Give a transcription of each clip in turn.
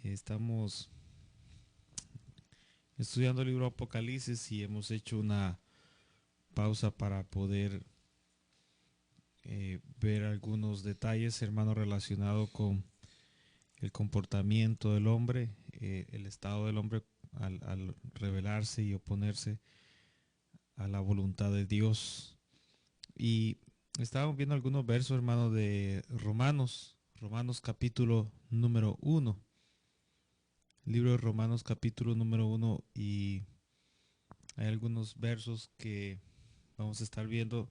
Estamos estudiando el libro Apocalipsis y hemos hecho una pausa para poder ver algunos detalles, hermano, relacionados con el comportamiento del hombre, el estado del hombre al rebelarse y oponerse a la voluntad de Dios. Y estábamos viendo algunos versos, hermano, de Romanos capítulo número 1. Libro de Romanos capítulo número 1, y hay algunos versos que vamos a estar viendo.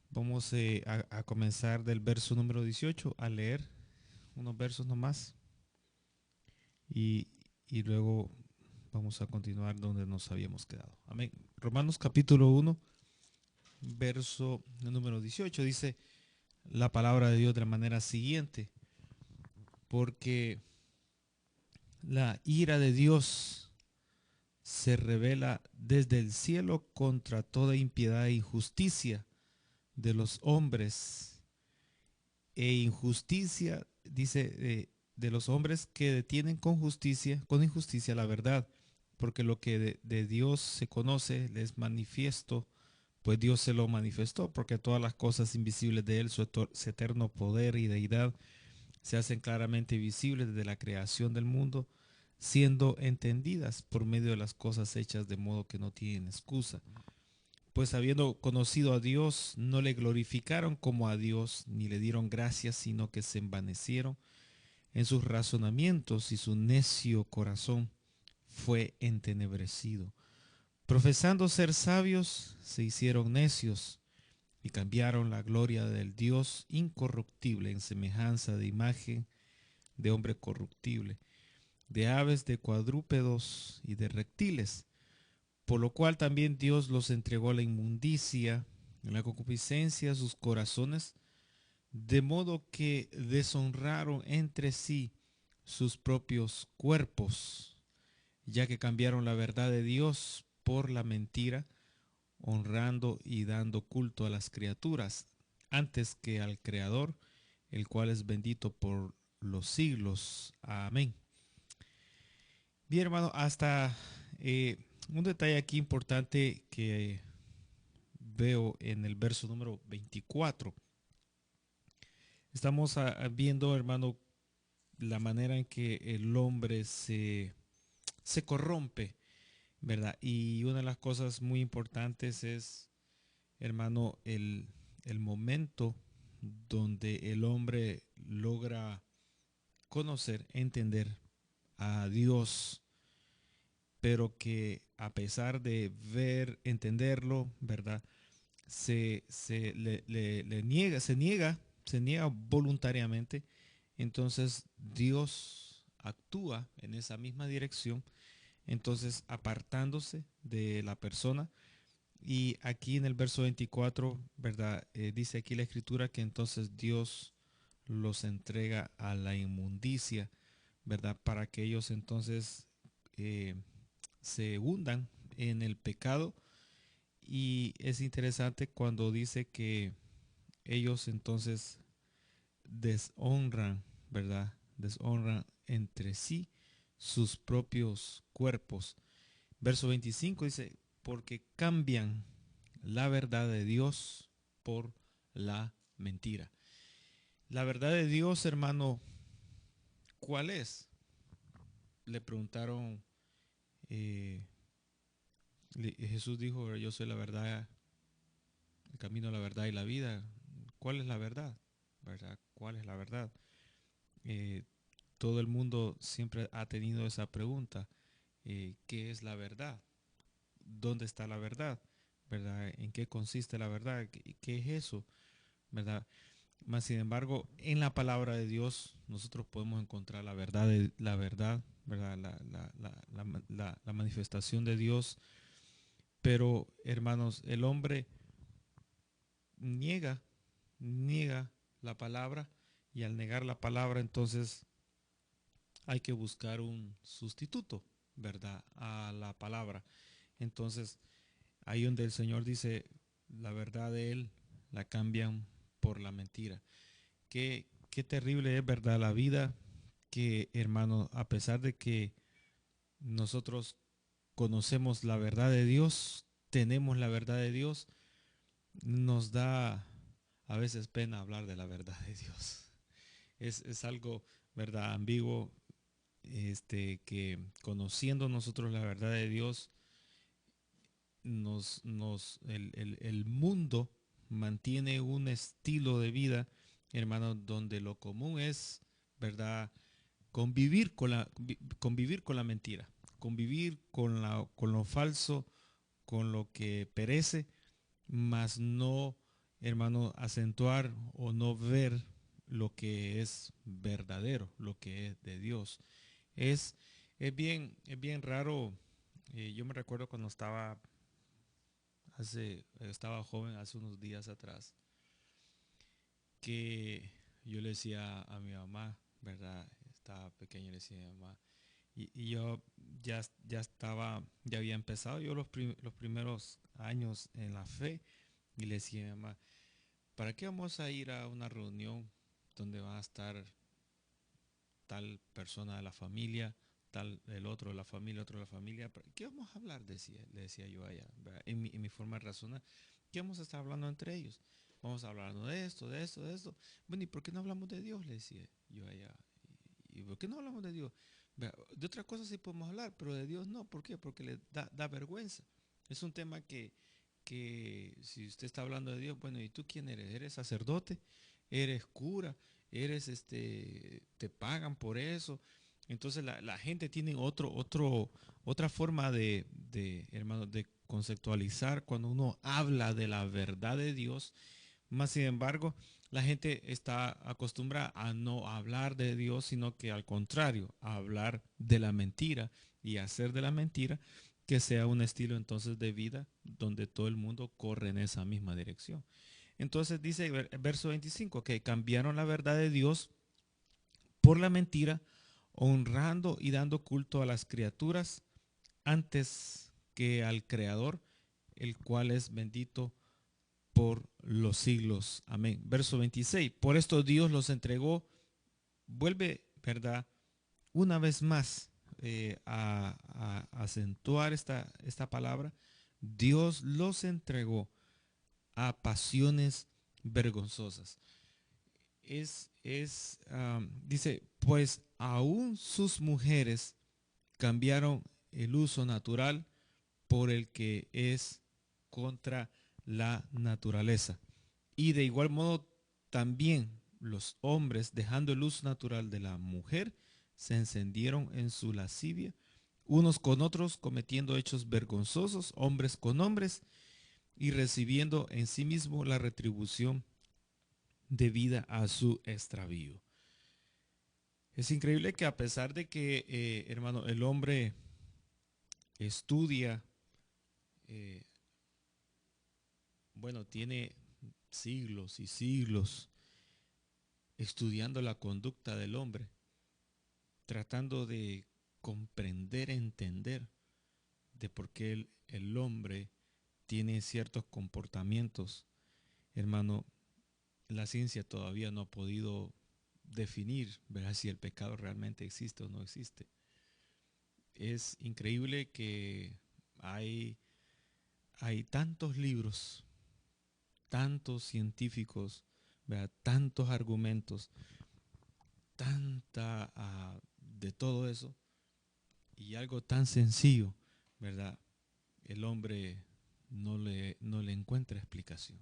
Vamos a comenzar del verso número 18 a leer unos versos nomás y, y luego vamos a continuar donde nos habíamos quedado. Amén. Romanos capítulo 1, verso número 18 dice la palabra de Dios de la manera siguiente: porque la ira de Dios se revela desde el cielo contra toda impiedad e injusticia de los hombres, e injusticia, dice, de los hombres que detienen con injusticia la verdad, porque lo que de Dios se conoce les manifiesto, pues Dios se lo manifestó, porque todas las cosas invisibles de él, su eterno poder y deidad, se hacen claramente visibles desde la creación del mundo, siendo entendidas por medio de las cosas hechas, de modo que no tienen excusa. Pues habiendo conocido a Dios, no le glorificaron como a Dios, ni le dieron gracias, sino que se envanecieron en sus razonamientos, y su necio corazón fue entenebrecido. Profesando ser sabios, se hicieron necios, y cambiaron la gloria del Dios incorruptible en semejanza de imagen de hombre corruptible, de aves, de cuadrúpedos y de reptiles. Por lo cual también Dios los entregó a la inmundicia, en la concupiscencia de sus corazones, de modo que deshonraron entre sí sus propios cuerpos, ya que cambiaron la verdad de Dios por la mentira, honrando y dando culto a las criaturas, antes que al Creador, el cual es bendito por los siglos. Amén. Bien, hermano, hasta un detalle aquí importante que veo en el verso número 24. Estamos viendo, hermano, la manera en que el hombre se corrompe, ¿verdad? Y una de las cosas muy importantes es, hermano, el momento donde el hombre logra conocer, entender a Dios, pero que a pesar de ver, entenderlo, ¿verdad? Le niega, se niega voluntariamente. Entonces Dios actúa en esa misma dirección, entonces apartándose de la persona. Y aquí en el verso 24, ¿verdad? Dice aquí la escritura que entonces Dios los entrega a la inmundicia, ¿verdad? Para que ellos entonces eh, se hundan en el pecado. Y es interesante cuando dice que ellos entonces deshonran, ¿verdad? Deshonran entre sí sus propios cuerpos. Verso 25 dice, porque cambian la verdad de Dios por la mentira. La verdad de Dios, hermano, ¿cuál es? Le preguntaron, eh, Jesús dijo, yo soy la verdad, el camino, la verdad y la vida. ¿Cuál es la verdad? ¿Verdad? ¿Cuál es la verdad? Eh, Todo el mundo siempre ha tenido esa pregunta. ¿Qué es la verdad? ¿Dónde está la verdad? ¿Verdad? ¿En qué consiste la verdad? ¿Qué es eso? ¿Verdad? Más sin embargo, en la palabra de Dios nosotros podemos encontrar la verdad, ¿verdad? La manifestación de Dios. Pero, hermanos, el hombre niega, niega la palabra, y al negar la palabra, entonces hay que buscar un sustituto, ¿verdad? A la palabra. Entonces, ahí donde el Señor dice, la verdad de Él la cambian por la mentira. Qué terrible es, ¿verdad? La vida que, hermano, a pesar de que nosotros conocemos la verdad de Dios, tenemos la verdad de Dios, nos da a veces pena hablar de la verdad de Dios. Es algo, ¿verdad?, ambiguo, que conociendo nosotros la verdad de Dios, el mundo mantiene un estilo de vida, hermano, donde lo común es, ¿verdad?, convivir con la mentira, convivir con lo falso, con lo que perece, mas no, hermano, acentuar o no ver lo que es verdadero, lo que es de Dios. Es, es bien raro. Yo me recuerdo cuando estaba joven hace unos días atrás, que yo le decía a mi mamá, ¿verdad? Estaba pequeño y le decía a mi mamá, y yo ya había empezado yo los primeros años en la fe, y le decía a mi mamá, ¿para qué vamos a ir a una reunión donde va a estar tal persona de la familia, tal el otro de la familia, otro de la familia? ¿Qué vamos a hablar? Le decía yo a ella, ¿verdad? En mi forma de razonar. ¿Qué vamos a estar hablando entre ellos? Vamos a hablar de esto, de esto, de esto. Bueno, ¿y por qué no hablamos de Dios? Le decía yo a ella. ¿Y por qué no hablamos de Dios? De otra cosa sí podemos hablar, pero de Dios no. ¿Por qué? Porque le da vergüenza. Es un tema que si usted está hablando de Dios, bueno, ¿y tú quién eres? ¿Eres sacerdote? ¿Eres cura? ¿Te pagan por eso? Entonces la gente tiene otra forma hermano, de conceptualizar cuando uno habla de la verdad de Dios. Más sin embargo, la gente está acostumbrada a no hablar de Dios, sino que al contrario, a hablar de la mentira y hacer de la mentira que sea un estilo entonces de vida donde todo el mundo corre en esa misma dirección. Entonces dice verso 25 que cambiaron la verdad de Dios por la mentira, honrando y dando culto a las criaturas antes que al Creador, el cual es bendito por los siglos. Amén. Verso 26. Por esto Dios los entregó, vuelve, ¿verdad?, una vez más a acentuar esta palabra. Dios los entregó a pasiones vergonzosas. Dice, pues aún sus mujeres cambiaron el uso natural por el que es contra la naturaleza. Y de igual modo también los hombres, dejando el uso natural de la mujer, se encendieron en su lascivia, unos con otros, cometiendo hechos vergonzosos, hombres con hombres, y recibiendo en sí mismo la retribución debida a su extravío. Es increíble que a pesar de que, hermano, el hombre estudia, eh, bueno, tiene siglos y siglos estudiando la conducta del hombre, tratando de comprender, entender de por qué el hombre tiene ciertos comportamientos. Hermano, la ciencia todavía no ha podido definir, ¿verdad?, si el pecado realmente existe o no existe. Es increíble que hay, hay tantos libros, tantos científicos, ¿verdad?, tantos argumentos, de todo eso, y algo tan sencillo, ¿verdad? El hombre no le encuentra explicación,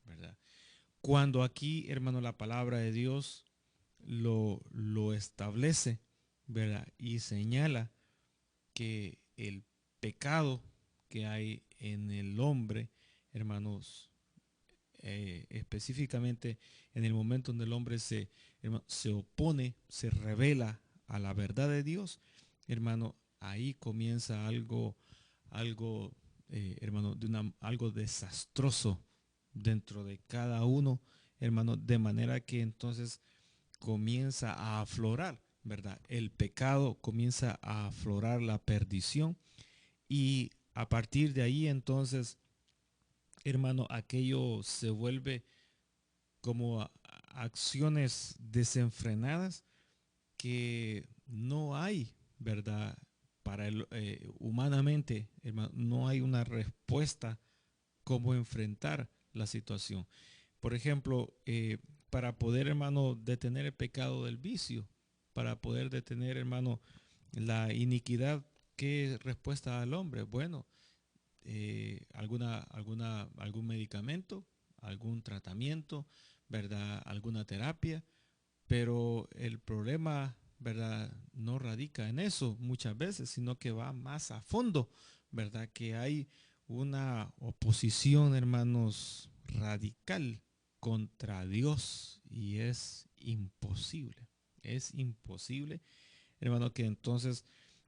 ¿verdad? Cuando aquí, hermano, la palabra de Dios lo establece, ¿verdad?, y señala que el pecado que hay en el hombre, hermanos, específicamente en el momento donde el hombre se opone, se revela a la verdad de Dios, hermano, ahí comienza algo, hermano, algo desastroso dentro de cada uno, hermano, de manera que entonces comienza a aflorar, ¿verdad? El pecado comienza a aflorar, la perdición, y a partir de ahí entonces, hermano, aquello se vuelve como acciones desenfrenadas que no hay, ¿verdad? Humanamente, hermano, no hay una respuesta cómo enfrentar la situación. Por ejemplo, para poder, hermano, detener el pecado del vicio, para poder detener, hermano, la iniquidad, ¿qué respuesta da al hombre? Bueno, algún medicamento, algún tratamiento, ¿verdad? Alguna terapia, pero el problema, ¿verdad? No radica en eso muchas veces, sino que va más a fondo, ¿verdad? Que hay una oposición, hermanos, radical contra Dios y es imposible, hermano, que entonces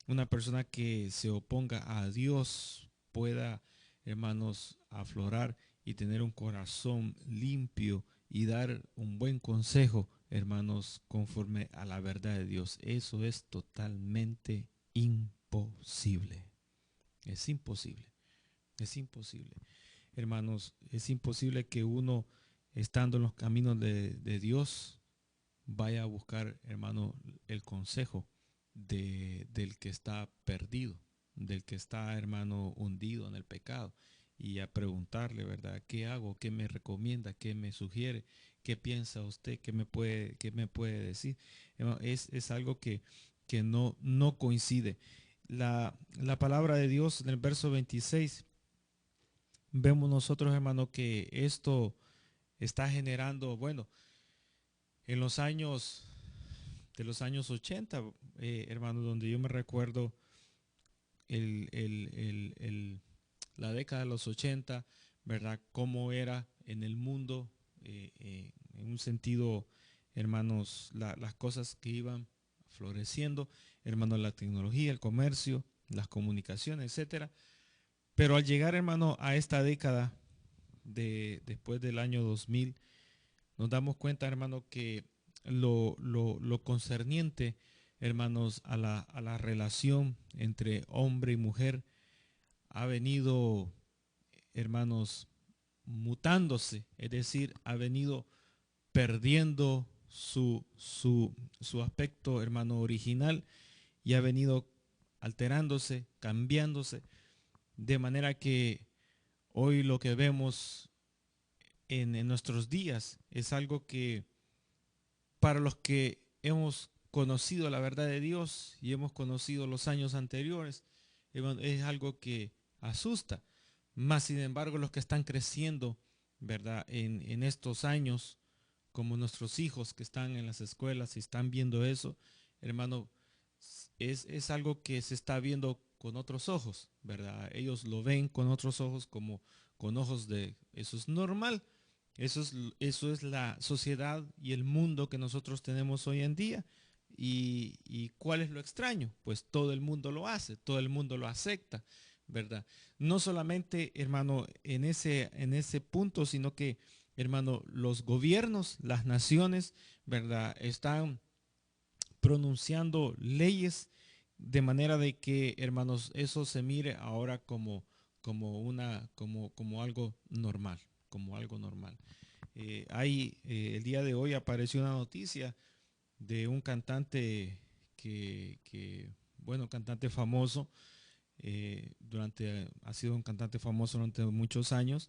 una persona que se oponga a Dios pueda, hermanos, aflorar y tener un corazón limpio y dar un buen consejo, hermanos, conforme a la verdad de Dios. Eso es totalmente imposible. Es imposible. Es imposible. Hermanos, es imposible que uno, estando en los caminos de Dios, vaya a buscar, hermano, el consejo del que está perdido, del que está, hermano, hundido en el pecado, y a preguntarle, ¿verdad? ¿Qué hago? ¿Qué me recomienda? ¿Qué me sugiere? ¿Qué piensa usted? Qué me puede decir? Hermano, es algo que no coincide. La palabra de Dios en el verso 26, vemos nosotros, hermano, que esto está generando, bueno, en los años de los años 80, hermano, donde yo me recuerdo el, el- el- el- la década de los 80, ¿verdad? Cómo era en el mundo, en un sentido, hermanos, las cosas que iban floreciendo, hermano, la tecnología, el comercio, las comunicaciones, etcétera. Pero al llegar, hermano, a esta década después del año 2000, nos damos cuenta, hermano, que lo concerniente, hermanos, a la relación entre hombre y mujer ha venido, hermanos, mutándose, es decir, ha venido perdiendo su aspecto, hermano, original, y ha venido alterándose, cambiándose, de manera que hoy lo que vemos en nuestros días es algo que para los que hemos conocido la verdad de Dios y hemos conocido los años anteriores, es algo que asusta. Más sin embargo, los que están creciendo, ¿verdad? En estos años, como nuestros hijos que están en las escuelas y están viendo eso, hermano, es algo que se está viendo con otros ojos, ¿verdad? Ellos lo ven con otros ojos, como con ojos de, eso es normal. Eso es la sociedad y el mundo que nosotros tenemos hoy en día. Y ¿cuál es lo extraño? Pues todo el mundo lo hace, todo el mundo lo acepta, ¿verdad? No solamente, hermano, en ese punto, sino que, hermano, los gobiernos, las naciones, ¿verdad? Están pronunciando leyes de manera de que, hermanos, eso se mire ahora como algo normal, como algo normal. El día de hoy apareció una noticia de un cantante bueno, cantante famoso, ha sido un cantante famoso durante muchos años,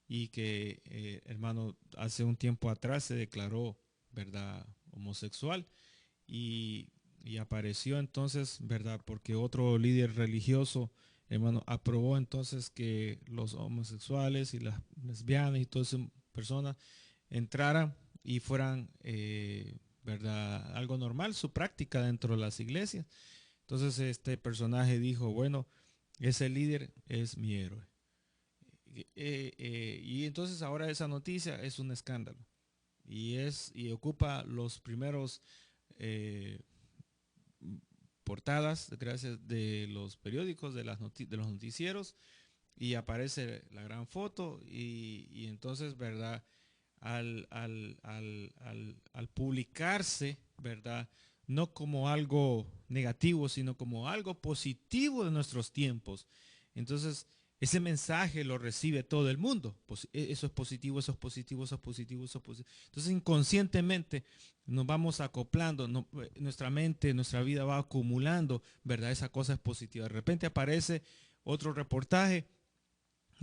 y que, hermano, hace un tiempo atrás se declaró, ¿verdad?, homosexual, y, y apareció entonces, ¿verdad?, porque otro líder religioso, hermano, aprobó entonces que los homosexuales y las lesbianas y todas esas personas entraran y fueran, ¿verdad?, algo normal, su práctica dentro de las iglesias. Entonces este personaje dijo, bueno, ese líder es mi héroe. Y entonces ahora esa noticia es un escándalo y ocupa los primeros, eh, portadas, gracias, de los periódicos, de los noticieros, y aparece la gran foto, y entonces, ¿verdad? Al publicarse, ¿verdad? No como algo negativo, sino como algo positivo de nuestros tiempos. Entonces, ese mensaje lo recibe todo el mundo. Eso es positivo, eso es positivo, eso es positivo, eso es positivo. Entonces inconscientemente nos vamos acoplando, nuestra mente, nuestra vida va acumulando, ¿verdad? Esa cosa es positiva. De repente aparece otro reportaje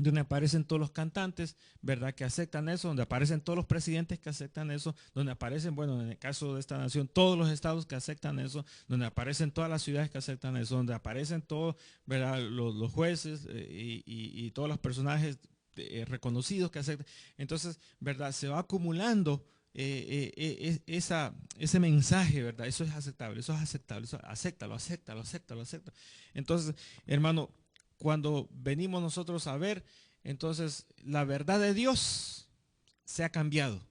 donde aparecen todos los cantantes, ¿verdad? Que aceptan eso, donde aparecen todos los presidentes que aceptan eso, donde aparecen, bueno, en el caso de esta nación, todos los estados que aceptan eso, donde aparecen todas las ciudades que aceptan eso, donde aparecen todos, ¿verdad? Los jueces y todos los personajes reconocidos que aceptan. Entonces, ¿verdad? Se va acumulando ese mensaje, ¿verdad? Eso es aceptable, eso es aceptable, eso, acéptalo, acéptalo, acéptalo, acéptalo. Entonces, hermano, cuando venimos nosotros a ver, entonces la verdad de Dios se ha cambiado,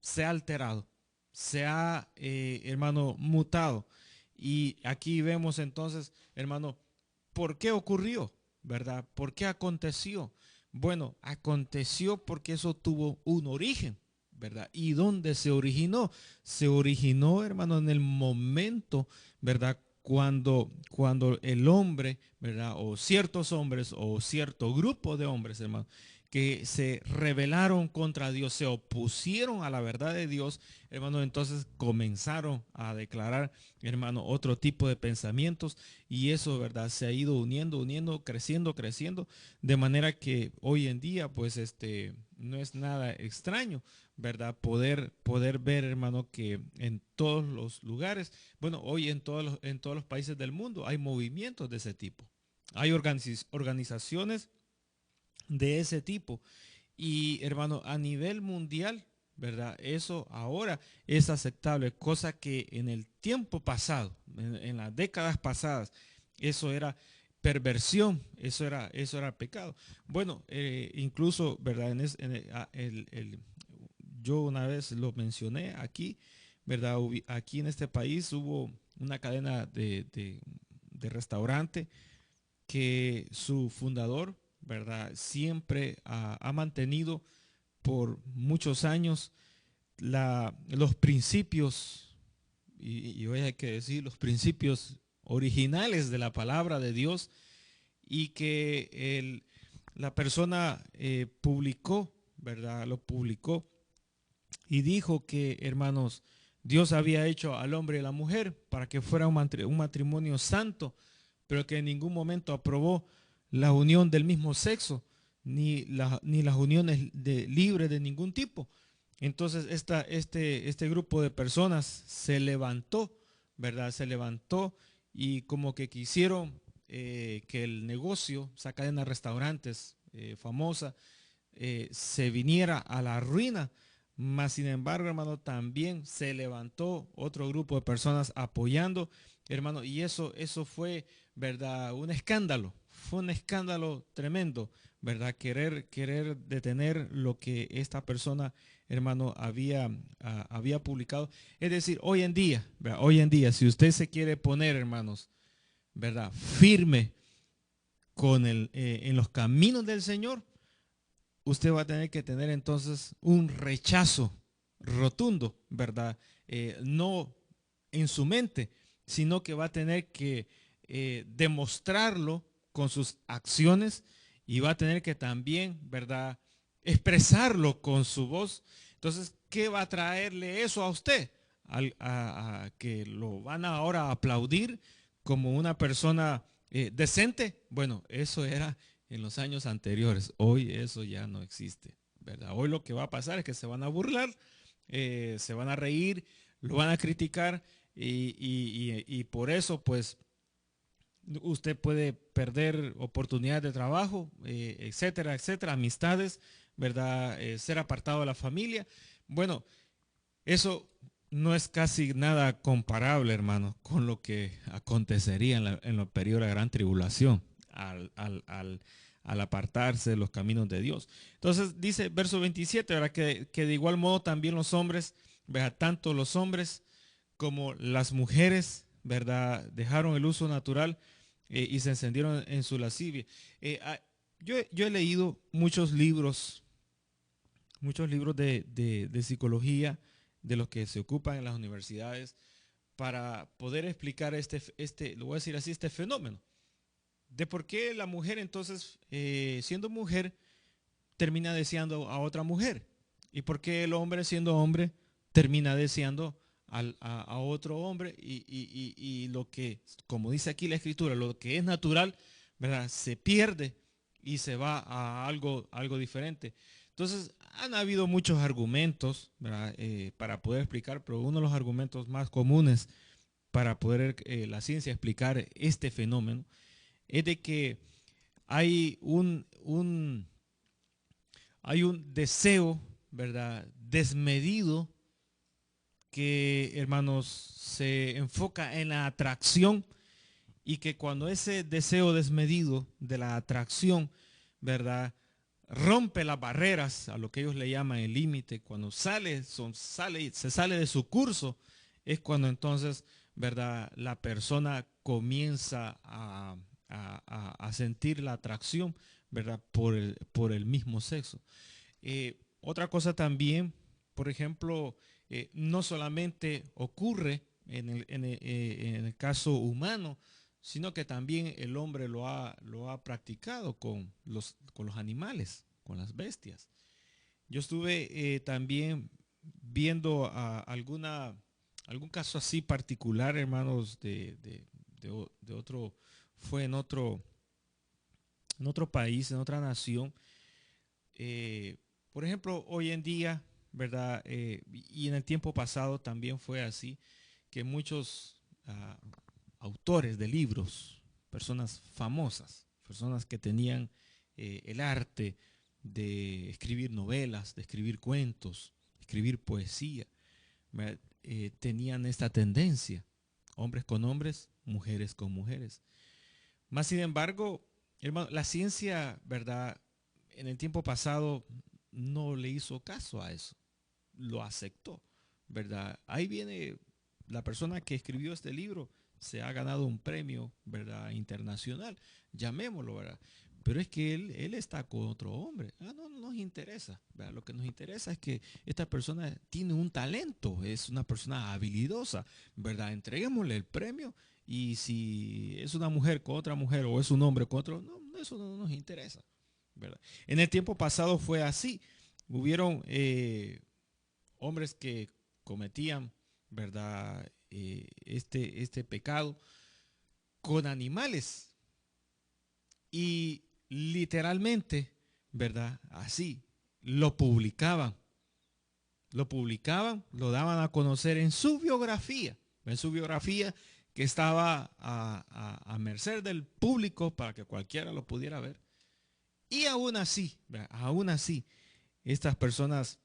se ha alterado, se ha, hermano, mutado. Y aquí vemos entonces, hermano, ¿por qué ocurrió? ¿Verdad? ¿Por qué aconteció? Bueno, aconteció porque eso tuvo un origen, ¿verdad? ¿Y dónde se originó? Se originó, hermano, en el momento, ¿verdad? Cuando el hombre, ¿verdad? O ciertos hombres o cierto grupo de hombres, hermano, que se rebelaron contra Dios, se opusieron a la verdad de Dios, hermano, entonces comenzaron a declarar, hermano, otro tipo de pensamientos y eso, ¿verdad? Se ha ido uniendo, uniendo, creciendo, creciendo, de manera que hoy en día, pues, no es nada extraño, ¿verdad? Poder ver, hermano, que en todos los lugares, bueno, hoy en todos los países del mundo hay movimientos de ese tipo. Hay organizaciones de ese tipo. Y hermano, a nivel mundial, ¿verdad? Eso ahora es aceptable, cosa que en el tiempo pasado, en las décadas pasadas, eso era perversión, eso era pecado. Bueno, incluso, ¿verdad? Yo una vez lo mencioné aquí, ¿verdad? Aquí en este país hubo una cadena de restaurante que su fundador, ¿verdad? Siempre ha mantenido por muchos años los principios, y hoy hay que decir, los principios originales de la palabra de Dios y que la persona publicó, ¿verdad? Lo publicó y dijo que, hermanos, Dios había hecho al hombre y a la mujer para que fuera un matrimonio santo, pero que en ningún momento aprobó la unión del mismo sexo, ni las uniones libres de ningún tipo. Entonces este grupo de personas se levantó, ¿verdad? Se levantó y como que quisieron que el negocio, esa cadena de restaurantes famosa, se viniera a la ruina. Mas, sin embargo, hermano, también se levantó otro grupo de personas apoyando, hermano, y eso fue, ¿verdad? Fue un escándalo tremendo, ¿verdad? Querer detener lo que esta persona, hermano, había publicado. Es decir, hoy en día, ¿verdad? Hoy en día, si usted se quiere poner, hermanos, ¿verdad? Firme en los caminos del Señor, usted va a tener que tener entonces un rechazo rotundo, ¿verdad? No en su mente, sino que va a tener que demostrarlo con sus acciones y va a tener que también, ¿verdad? Expresarlo con su voz. Entonces, ¿qué va a traerle eso a usted? A que lo van a ahora a aplaudir como una persona decente. Bueno, eso era en los años anteriores. Hoy eso ya no existe, ¿verdad? Hoy lo que va a pasar es que se van a burlar, se van a reír, lo van a criticar y por eso pues usted puede perder oportunidades de trabajo, etcétera, etcétera, amistades, ¿verdad? Ser apartado de la familia. Bueno, eso no es casi nada comparable, hermano, con lo que acontecería en los periodos de la gran tribulación al apartarse de los caminos de Dios. Entonces dice verso 27, ¿verdad? Que de igual modo también los hombres, ¿verdad? Tanto los hombres como las mujeres, ¿verdad? Dejaron el uso natural y se encendieron en su lascivia. Yo he leído muchos libros de psicología de los que se ocupan en las universidades para poder explicar lo voy a decir así, este fenómeno de por qué la mujer entonces, siendo mujer, termina deseando a otra mujer. Y por qué el hombre, siendo hombre, termina deseando a otro hombre. Y lo que, como dice aquí la escritura, lo que es natural, ¿verdad? Se pierde y se va a algo diferente. Entonces, han habido muchos argumentos, ¿verdad? Para poder explicar, pero uno de los argumentos más comunes para poder la ciencia explicar este fenómeno es de que hay hay un deseo, ¿verdad? Desmedido que, hermanos, se enfoca en la atracción y que cuando ese deseo desmedido de la atracción, ¿verdad? Rompe las barreras, a lo que ellos le llaman el límite, cuando se sale de su curso, es cuando entonces, ¿verdad? La persona comienza a sentir la atracción, ¿verdad? Por el mismo sexo. Otra cosa también, por ejemplo, no solamente ocurre en el caso humano, sino que también el hombre lo ha practicado con los animales, con las bestias. Yo estuve también viendo algún caso así particular, hermanos, de otro, fue en otro país, en otra nación. Por ejemplo, hoy en día, ¿verdad? Y en el tiempo pasado también fue así, que muchos autores de libros, personas famosas, personas que tenían el arte de escribir novelas, de escribir cuentos, escribir poesía, tenían esta tendencia, hombres con hombres, mujeres con mujeres. Más sin embargo, hermano, la ciencia, ¿verdad? En el tiempo pasado no le hizo caso a eso, lo aceptó, ¿verdad? Ahí viene la persona que escribió este libro, se ha ganado un premio, ¿verdad? Internacional, llamémoslo, ¿verdad? Pero es que él está con otro hombre. No nos interesa, ¿verdad? Lo que nos interesa es que esta persona tiene un talento, es una persona habilidosa, ¿verdad? Entreguémosle el premio y si es una mujer con otra mujer o es un hombre con otro, no, eso no nos interesa, ¿verdad? En el tiempo pasado fue así. Hubieron hombres que cometían, ¿verdad? Este pecado con animales y literalmente, ¿verdad? Así, lo publicaban, lo daban a conocer en su biografía que estaba a merced del público para que cualquiera lo pudiera ver. Y aún así, ¿verdad? Aún así, estas personas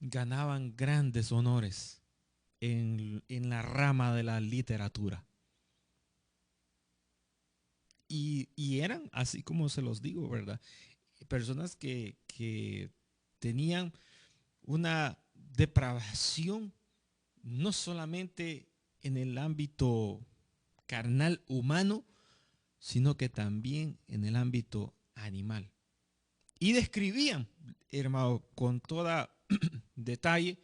ganaban grandes honores en la rama de la literatura. Y eran, así como se los digo, ¿verdad? Personas que tenían una depravación no solamente en el ámbito carnal humano, sino que también en el ámbito animal. Y describían, hermano, con toda detalle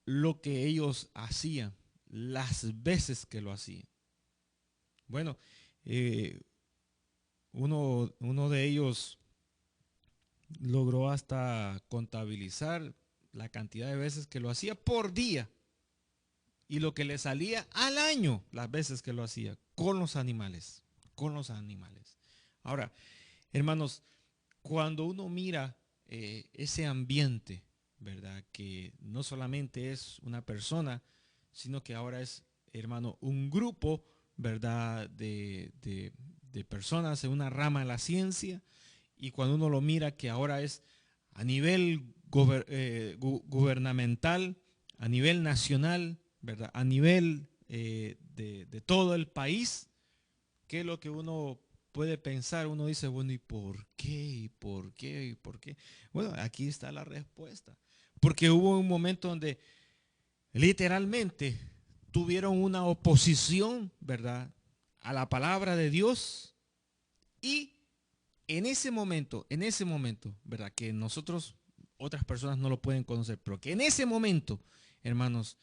lo que ellos hacían, las veces que lo hacían. Bueno, eh, uno de ellos logró hasta contabilizar la cantidad de veces que lo hacía por día y lo que le salía al año las veces que lo hacía con los animales, con los animales. Ahora, hermanos, cuando uno mira ese ambiente, ¿verdad? Que no solamente es una persona, sino que ahora es, hermano, un grupo, ¿verdad? De personas en una rama de la ciencia. Y cuando uno lo mira que ahora es a nivel gubernamental, a nivel nacional, ¿verdad? A nivel de todo el país, ¿qué es lo que uno puede pensar? Uno dice, bueno, ¿y por qué? ¿Y por qué? ¿Y por qué? Bueno, aquí está la respuesta. Porque hubo un momento donde literalmente tuvieron una oposición, ¿verdad? A la palabra de Dios y en ese momento, ¿verdad? Que nosotros, otras personas no lo pueden conocer, pero que en ese momento, hermanos,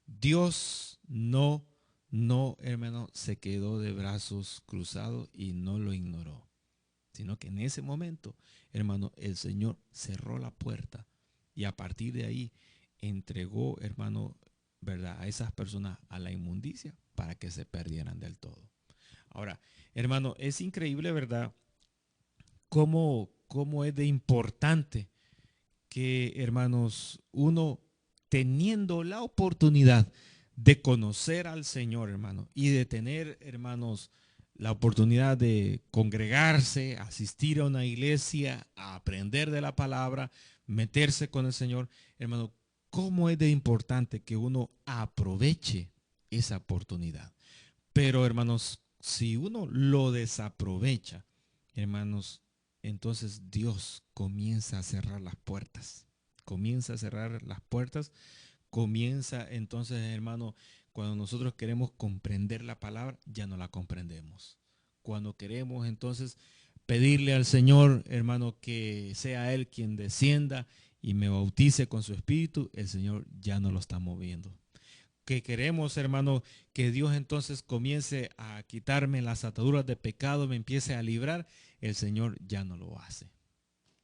Dios no no, hermano, se quedó de brazos cruzados y no lo ignoró, sino que en ese momento, hermano, el Señor cerró la puerta y a partir de ahí entregó, hermano, ¿verdad?, a esas personas a la inmundicia para que se perdieran del todo. Ahora, hermano, es increíble, ¿verdad?, cómo es de importante que, hermanos, uno teniendo la oportunidad de conocer al Señor, hermano, y de tener, hermanos, la oportunidad de congregarse, asistir a una iglesia, a aprender de la palabra, meterse con el Señor, hermano, cómo es de importante que uno aproveche esa oportunidad. Pero, hermanos, si uno lo desaprovecha, hermanos, entonces Dios comienza a cerrar las puertas. Comienza a cerrar las puertas. Comienza entonces, hermano, cuando nosotros queremos comprender la palabra, ya no la comprendemos. Cuando queremos entonces pedirle al Señor, hermano, que sea Él quien descienda y me bautice con su Espíritu, el Señor ya no lo está moviendo. Que queremos, hermano, que Dios entonces comience a quitarme las ataduras de pecado, me empiece a librar, el Señor ya no lo hace.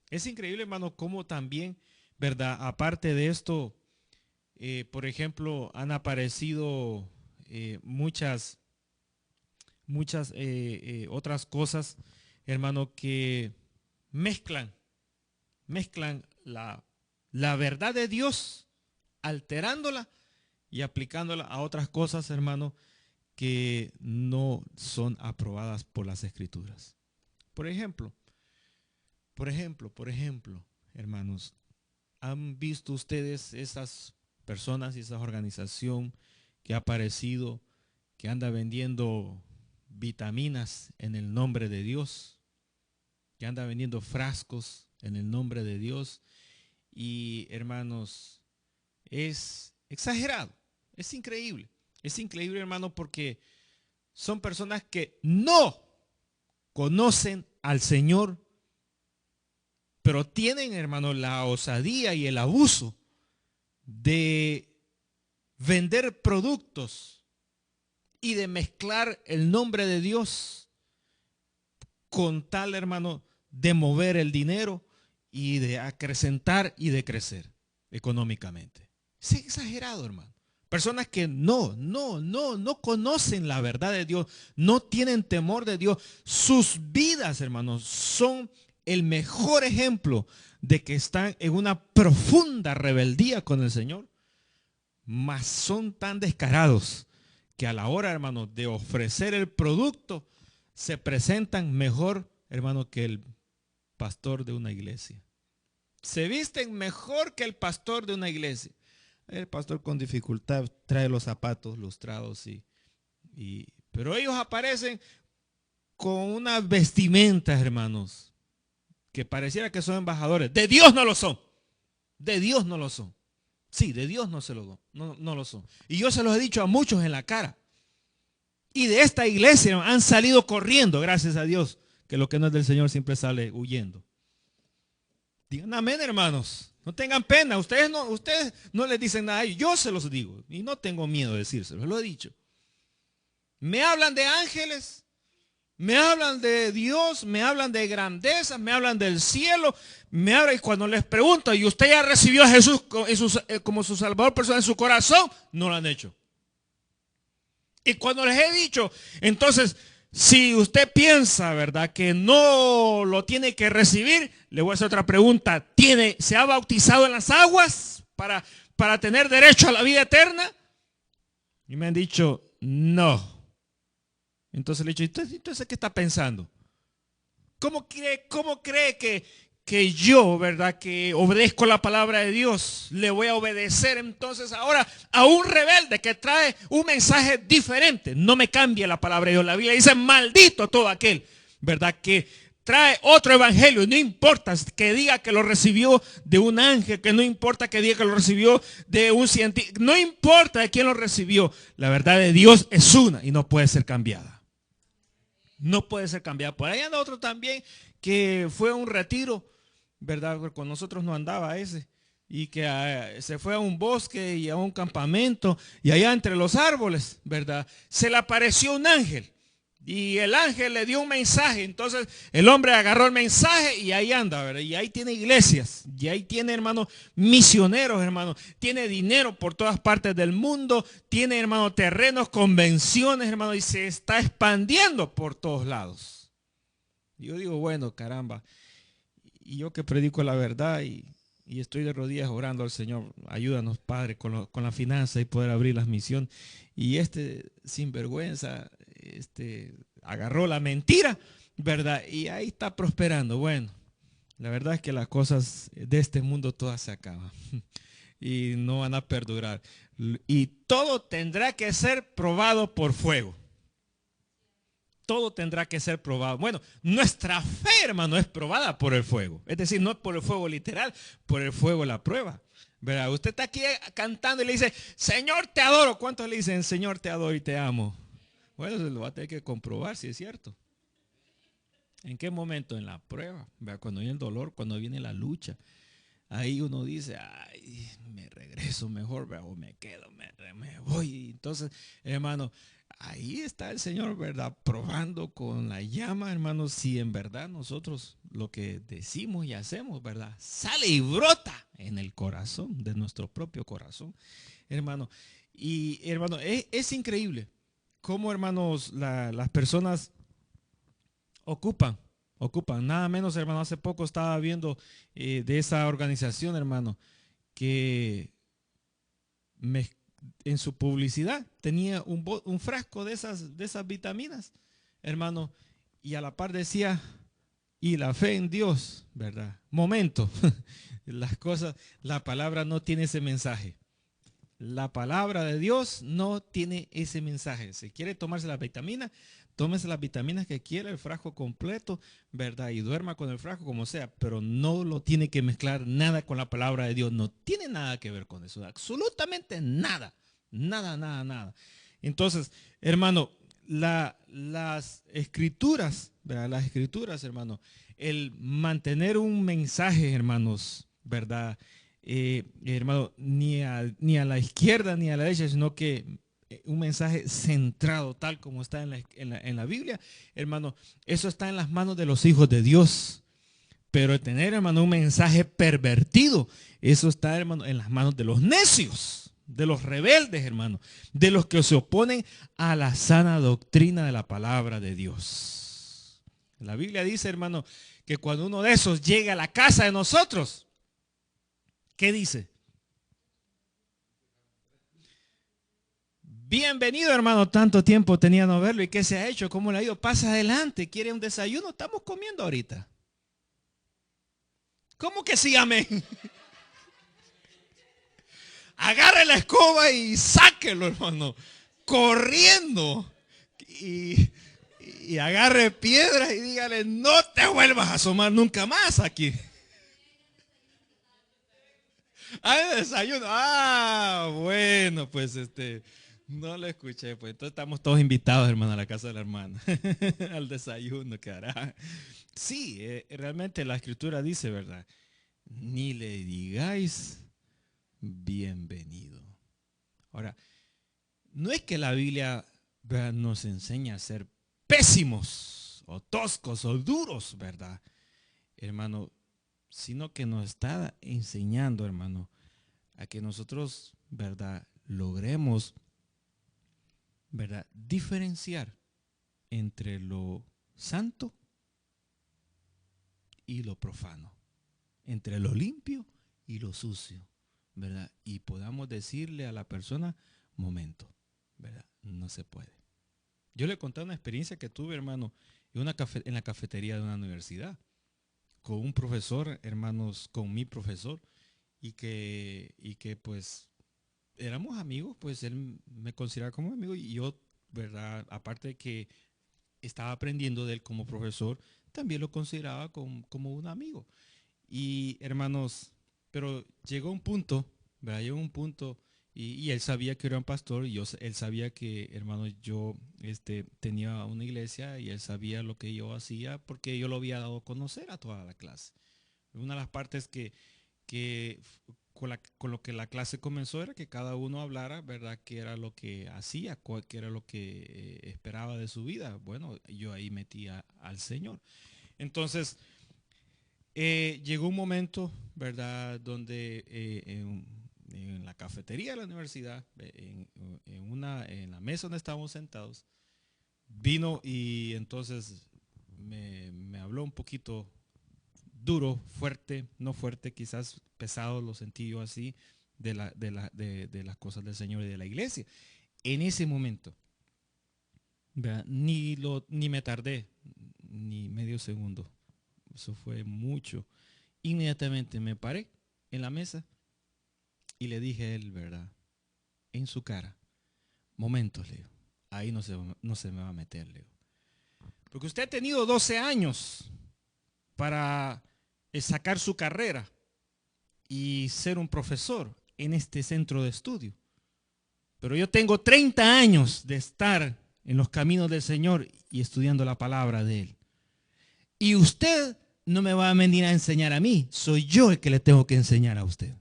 Es increíble, hermano, cómo también, ¿verdad? Aparte de esto, por ejemplo, han aparecido muchas otras cosas, hermano, que mezclan la verdad de Dios, alterándola y aplicándola a otras cosas, hermano, que no son aprobadas por las Escrituras. Por ejemplo, hermanos, ¿han visto ustedes esas personas y esa organización que ha aparecido, que anda vendiendo vitaminas en el nombre de Dios, que anda vendiendo frascos en el nombre de Dios? Y, hermanos, es exagerado, es increíble, hermano, porque son personas que no conocen al Señor, pero tienen, hermano, la osadía y el abuso de vender productos y de mezclar el nombre de Dios con tal, hermano, de mover el dinero y de acrecentar y de crecer económicamente. Es exagerado, hermano. Personas que no conocen la verdad de Dios, no tienen temor de Dios. Sus vidas, hermanos, son el mejor ejemplo de que están en una profunda rebeldía con el Señor. Mas son tan descarados que a la hora, hermano, de ofrecer el producto, se presentan mejor, hermano, que el pastor de una iglesia. Se visten mejor que el pastor de una iglesia. El pastor con dificultad trae los zapatos lustrados, pero ellos aparecen con unas vestimentas, hermanos, que pareciera que son embajadores. De Dios no lo son. De Dios no lo son. Sí, de Dios no lo son. Y yo se los he dicho a muchos en la cara. Y de esta iglesia han salido corriendo, gracias a Dios, que lo que no es del Señor siempre sale huyendo. Digan amén, hermanos. No tengan pena. Ustedes no les dicen nada a ellos. Yo se los digo. Y no tengo miedo de decírselos. Lo he dicho. Me hablan de ángeles. Me hablan de Dios. Me hablan de grandeza. Me hablan del cielo. Me hablan y cuando les pregunto, ¿y usted ya recibió a Jesús como su Salvador personal en su corazón? No lo han hecho. Y cuando les he dicho, entonces, si usted piensa, ¿verdad?, que no lo tiene que recibir, le voy a hacer otra pregunta. ¿Se ha bautizado en las aguas para tener derecho a la vida eterna? Y me han dicho, no. Entonces le he dicho, entonces ¿qué está pensando? ¿Cómo cree que yo, ¿verdad?, que obedezco la palabra de Dios, le voy a obedecer entonces ahora a un rebelde que trae un mensaje diferente? No me cambie la palabra de Dios. La Biblia dice, maldito todo aquel, ¿verdad?, que trae otro evangelio. No importa que diga que lo recibió de un ángel, que no importa que diga que lo recibió de un científico, no importa de quién lo recibió. La verdad de Dios es una y no puede ser cambiada. No puede ser cambiada. Por ahí anda otro también que fue a un retiro, ¿verdad? Con nosotros no andaba ese. y que se fue a un bosque y a un campamento y allá entre los árboles, ¿verdad? Se le apareció un ángel y el ángel le dio un mensaje. Entonces el hombre agarró el mensaje y ahí anda, ¿verdad? Y ahí tiene iglesias, y ahí tiene, hermano, misioneros, hermano. Tiene dinero por todas partes del mundo, tiene, hermano, terrenos, convenciones, hermano, y se está expandiendo por todos lados. Yo digo, bueno, caramba. Y yo que predico la verdad y estoy de rodillas orando al Señor, ayúdanos, Padre, con la finanza y poder abrir las misiones. Y este sinvergüenza, agarró la mentira, ¿verdad? Y ahí está prosperando. Bueno, la verdad es que las cosas de este mundo todas se acaban y no van a perdurar. Y todo tendrá que ser probado por fuego. Todo tendrá que ser probado. Bueno, nuestra fe, hermano, es probada por el fuego. Es decir, no es por el fuego literal, por el fuego la prueba. ¿Verdad? Usted está aquí cantando y le dice, Señor, te adoro. ¿Cuántos le dicen, Señor, te adoro y te amo? Bueno, se lo va a tener que comprobar si es cierto. ¿En qué momento? En la prueba. ¿Verdad? Cuando viene el dolor, cuando viene la lucha. Ahí uno dice, ay, me regreso mejor, ¿verdad? O me quedo, me voy. Entonces, hermano, ahí está el Señor, ¿verdad? Probando con la llama, hermano, si en verdad nosotros lo que decimos y hacemos, ¿verdad? Sale y brota en el corazón, de nuestro propio corazón, hermano. Y, hermano, es increíble cómo, hermanos, las personas ocupan, ocupan. Nada menos, hermano, hace poco estaba viendo de esa organización, hermano, que me, en su publicidad tenía un frasco de esas vitaminas, hermano, y a la par decía, y la fe en Dios, ¿verdad? Momento, las cosas, la palabra no tiene ese mensaje. La palabra de Dios no tiene ese mensaje. Si quiere tomarse la vitamina, tómese las vitaminas que quiera, el frasco completo, ¿verdad? Y duerma con el frasco como sea, pero no lo tiene que mezclar nada con la palabra de Dios. No tiene nada que ver con eso, absolutamente nada, nada, nada, nada. Entonces, hermano, las escrituras, ¿verdad? Las escrituras, hermano, el mantener un mensaje, hermanos, ¿verdad? Hermano, ni a la izquierda ni a la derecha, sino que un mensaje centrado, tal como está en la Biblia, hermano, eso está en las manos de los hijos de Dios. Pero el tener, hermano, un mensaje pervertido, eso está, hermano, en las manos de los necios, de los rebeldes, hermano, de los que se oponen a la sana doctrina de la palabra de Dios. La Biblia dice, hermano, que cuando uno de esos llega a la casa de nosotros, ¿qué dice? Bienvenido, hermano. Tanto tiempo tenía no verlo. ¿Y qué se ha hecho? ¿Cómo le ha ido? Pasa adelante. ¿Quiere un desayuno? Estamos comiendo ahorita. ¿Cómo que sí, amén? Agarre la escoba y sáquelo, hermano. Corriendo. Y, y agarre piedras y dígale, no te vuelvas a asomar nunca más aquí. Ah, desayuno. Ah, bueno, pues no lo escuché. Pues entonces estamos todos invitados, hermano, a la casa de la hermana. Al desayuno que hará. Sí, realmente la escritura dice, ¿verdad? Ni le digáis bienvenido. Ahora, no es que la Biblia, ¿verdad?, nos enseña a ser pésimos o toscos o duros, ¿verdad? Hermano, sino que nos está enseñando, hermano, a que nosotros, ¿verdad?, logremos, ¿verdad?, diferenciar entre lo santo y lo profano, entre lo limpio y lo sucio, ¿verdad? Y podamos decirle a la persona, momento, ¿verdad? No se puede. Yo le conté una experiencia que tuve, hermano, en la cafetería de una universidad, con un profesor, hermanos, con mi profesor, y que pues éramos amigos, pues él me consideraba como amigo y yo, ¿verdad? Aparte de que estaba aprendiendo de él como profesor, también lo consideraba como un amigo. Y hermanos, pero llegó un punto, ¿verdad? Llegó un punto y él sabía que era un pastor y él sabía que, hermanos, yo tenía una iglesia y él sabía lo que yo hacía porque yo lo había dado a conocer a toda la clase. Una de las partes que con lo que la clase comenzó era que cada uno hablara, ¿verdad? Qué era lo que hacía, qué era lo que esperaba de su vida. Bueno, yo ahí metía al Señor. Entonces, llegó un momento, ¿verdad? Donde en la cafetería de la universidad, en la mesa donde estábamos sentados, vino y entonces me habló un poquito duro, fuerte, no fuerte, quizás pesado, lo sentí yo así, de las cosas del Señor y de la iglesia. En ese momento, ¿verdad? Ni me tardé, ni medio segundo. Eso fue mucho. Inmediatamente me paré en la mesa y le dije a él, ¿verdad? En su cara, momentos, Leo. Ahí no se me va a meter, Leo. Porque usted ha tenido 12 años para sacar su carrera y ser un profesor en este centro de estudio. Pero yo tengo 30 años de estar en los caminos del Señor y estudiando la palabra de Él. Y usted no me va a venir a enseñar a mí, soy yo el que le tengo que enseñar a usted.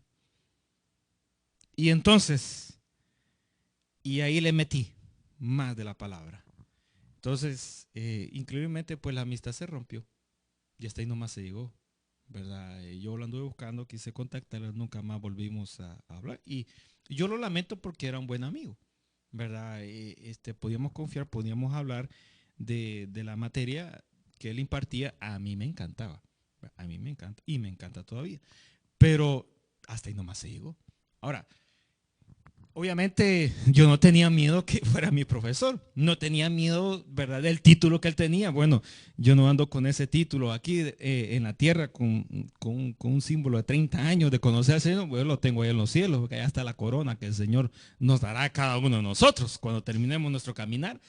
Y entonces, y ahí le metí más de la palabra. Entonces, increíblemente, pues la amistad se rompió y hasta ahí nomás se llegó, ¿verdad? Yo lo anduve buscando, quise contactarlo, nunca más volvimos a hablar. Y yo lo lamento porque era un buen amigo, ¿verdad? Podíamos confiar, podíamos hablar de la materia que él impartía. A mí me encantaba, a mí me encanta y me encanta todavía. Pero hasta ahí nomás se llegó. Ahora, obviamente yo no tenía miedo que fuera mi profesor, no tenía miedo, ¿verdad?, del título que él tenía. Bueno, yo no ando con ese título aquí en la tierra con un símbolo de 30 años de conocer al Señor. Bueno, lo tengo ahí en los cielos, porque allá está la corona que el Señor nos dará a cada uno de nosotros cuando terminemos nuestro caminar.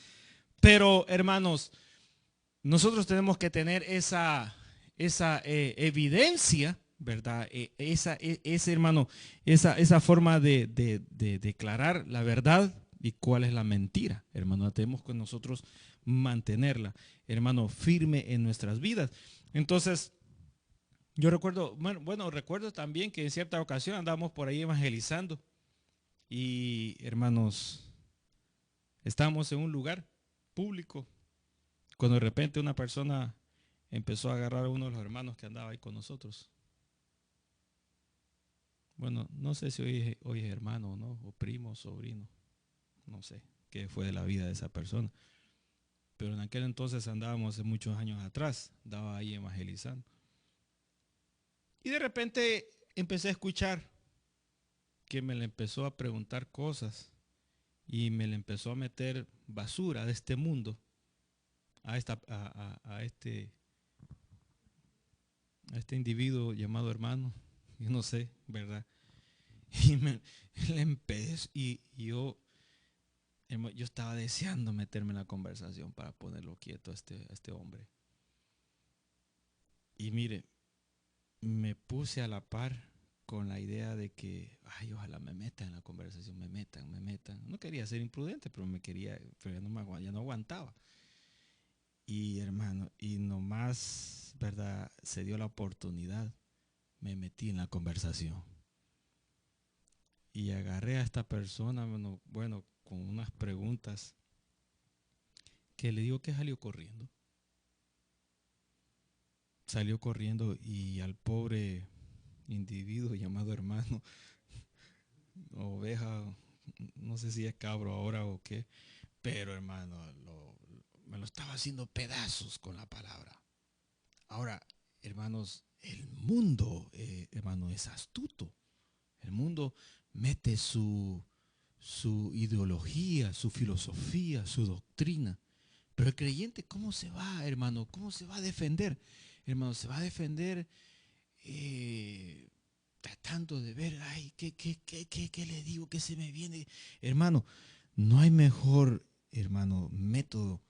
Pero hermanos, nosotros tenemos que tener esa evidencia, ¿verdad? Ese hermano, esa forma de declarar la verdad y cuál es la mentira, hermano. Tenemos que nosotros mantenerla, hermano, firme en nuestras vidas. Entonces, yo recuerdo, bueno, recuerdo también que en cierta ocasión andábamos por ahí evangelizando y, hermanos, estábamos en un lugar público cuando de repente una persona empezó a agarrar a uno de los hermanos que andaba ahí con nosotros. Bueno, no sé si hoy es hermano o no, o primo, o sobrino, no sé qué fue de la vida de esa persona. Pero en aquel entonces andábamos hace muchos años atrás, andaba ahí evangelizando. Y de repente empecé a escuchar que me le empezó a preguntar cosas y me le empezó a meter basura de este mundo a este individuo llamado hermano, yo no sé, ¿verdad? Y le empecé, y yo estaba deseando meterme en la conversación para ponerlo quieto a este hombre. Y mire, me puse a la par con la idea de que, ay, ojalá me metan en la conversación, me metan. No quería ser imprudente, pero ya no aguantaba. Y hermano, y nomás, ¿verdad? Se dio la oportunidad, me metí en la conversación. Y agarré a esta persona, bueno, con unas preguntas que le digo que salió corriendo. Salió corriendo y al pobre individuo llamado hermano, oveja, no sé si es cabro ahora o qué, pero hermano, me lo estaba haciendo pedazos con la palabra. Ahora, hermanos, el mundo, hermano, es astuto. El mundo mete su ideología, su filosofía, su doctrina. Pero el creyente, ¿cómo se va, hermano? ¿Cómo se va a defender? Hermano, se va a defender tratando de ver, ay, ¿qué le digo? ¿Qué se me viene? Hermano, no hay mejor, hermano, método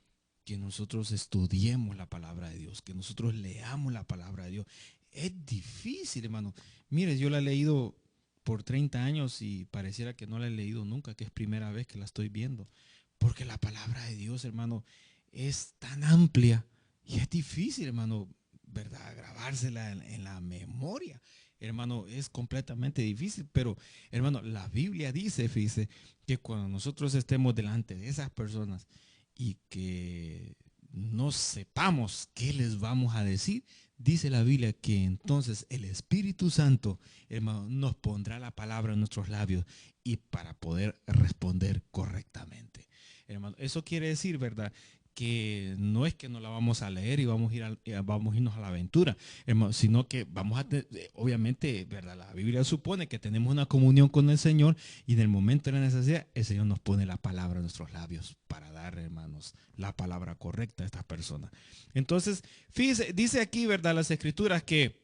que nosotros estudiemos la palabra de Dios, que nosotros leamos la palabra de Dios. Es difícil, hermano. Mire, yo la he leído por 30 años y pareciera que no la he leído nunca, que es primera vez que la estoy viendo. Porque la palabra de Dios, hermano, es tan amplia y es difícil, hermano, ¿verdad? Grabársela en la memoria. hermano, es completamente difícil, pero hermano, la Biblia dice, fíjese, que cuando nosotros estemos delante de esas personas y que no sepamos qué les vamos a decir, dice la Biblia que entonces el Espíritu Santo, hermano, nos pondrá la palabra en nuestros labios y para poder responder correctamente. Hermano, eso quiere decir, ¿verdad? Que no es que no la vamos a leer y vamos a vamos a irnos a la aventura, hermano, sino que vamos a obviamente, ¿verdad? La Biblia supone que tenemos una comunión con el Señor y en el momento de la necesidad, el Señor nos pone la palabra en nuestros labios para dar, hermanos, la palabra correcta a estas personas. Entonces, fíjese, dice aquí, ¿verdad? Las escrituras que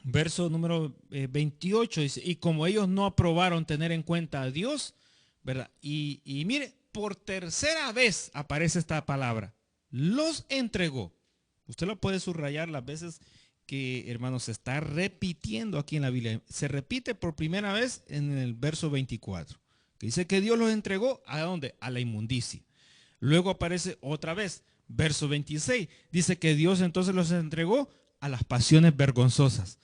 verso número 28 dice, y como ellos no aprobaron tener en cuenta a Dios, ¿verdad? Y mire, por tercera vez aparece esta palabra, los entregó. Usted lo puede subrayar las veces que, hermanos, se está repitiendo aquí en la Biblia. Se repite por primera vez en el verso 24, que dice que Dios los entregó ¿a dónde? A la inmundicia. Luego aparece otra vez, verso 26, dice que Dios entonces los entregó a las pasiones vergonzosas.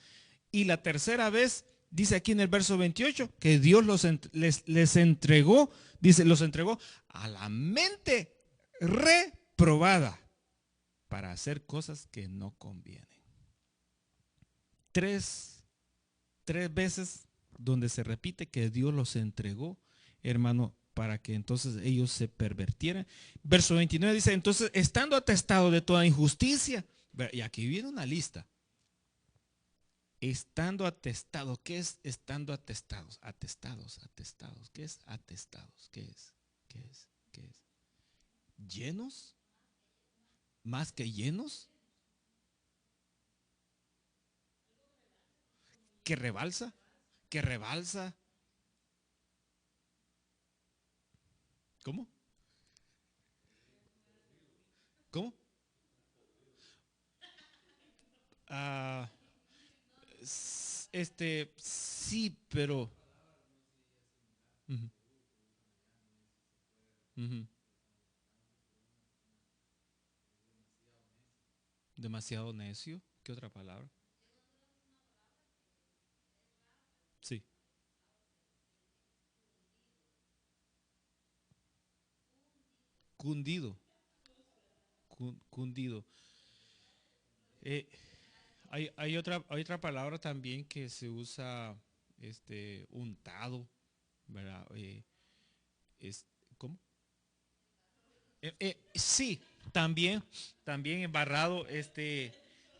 Y la tercera vez, dice aquí en el verso 28, que Dios les entregó, dice, los entregó a la mente reprobada para hacer cosas que no convienen. Tres veces donde se repite que Dios los entregó, hermano, para que entonces ellos se pervertieran. Verso 29 dice, entonces, estando atestado de toda injusticia, y aquí viene una lista. Estando atestado, ¿qué es estando atestados? Atestados. ¿Qué es atestados? ¿Qué es? ¿Qué es? ¿Qué es? ¿Llenos? ¿Más que llenos? ¿Que rebalsa? ¿Que rebalsa? ¿Cómo? ¿Cómo? Ah, sí, pero ujú, ujú, demasiado necio. ¿Qué otra palabra? Sí, cundido. Cundido. Eh, hay otra palabra también que se usa, untado, ¿verdad? Es, ¿cómo? Sí, también embarrado,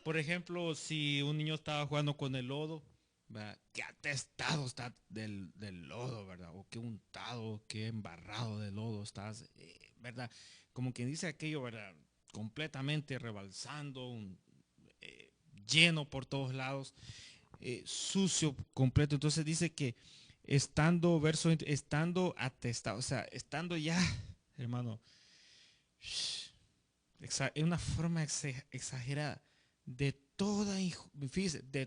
por ejemplo, si un niño estaba jugando con el lodo, ¿verdad? Qué atestado está del lodo, ¿verdad? O qué untado, qué embarrado de lodo estás, ¿verdad? Como quien dice aquello, ¿verdad? Completamente rebalsando, eh, lleno por todos lados, sucio completo. Entonces dice que estando atestado, o sea, estando ya, hermano, es una forma exagerada de toda, fíjese, de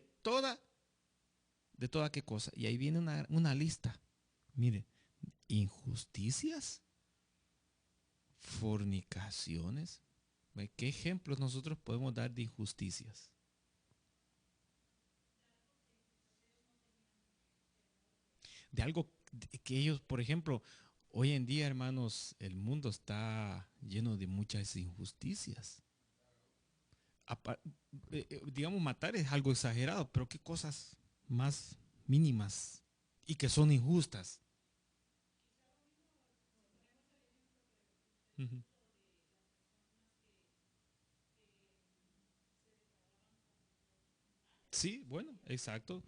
toda qué cosa. Y ahí viene una lista. Mire, injusticias, fornicaciones. ¿Qué ejemplos nosotros podemos dar de injusticias? De algo que ellos, por ejemplo, hoy en día, hermanos, el mundo está lleno de muchas injusticias. Digamos, matar es algo exagerado, pero qué cosas más mínimas y que son injustas. Ujú. Sí, bueno, exacto.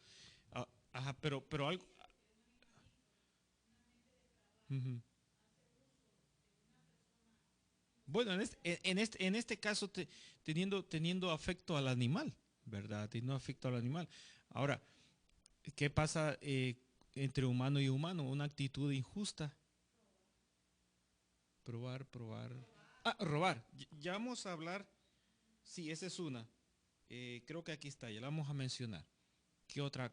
Ah, ajá, pero algo. Ujú. Bueno, en este caso, teniendo afecto al animal, ¿verdad? Teniendo afecto al animal. Ahora, ¿qué pasa entre humano y humano? Una actitud injusta. Probar. Ah, robar. Ya vamos a hablar. Sí, esa es una. Creo que aquí está, ya la vamos a mencionar. Qué otra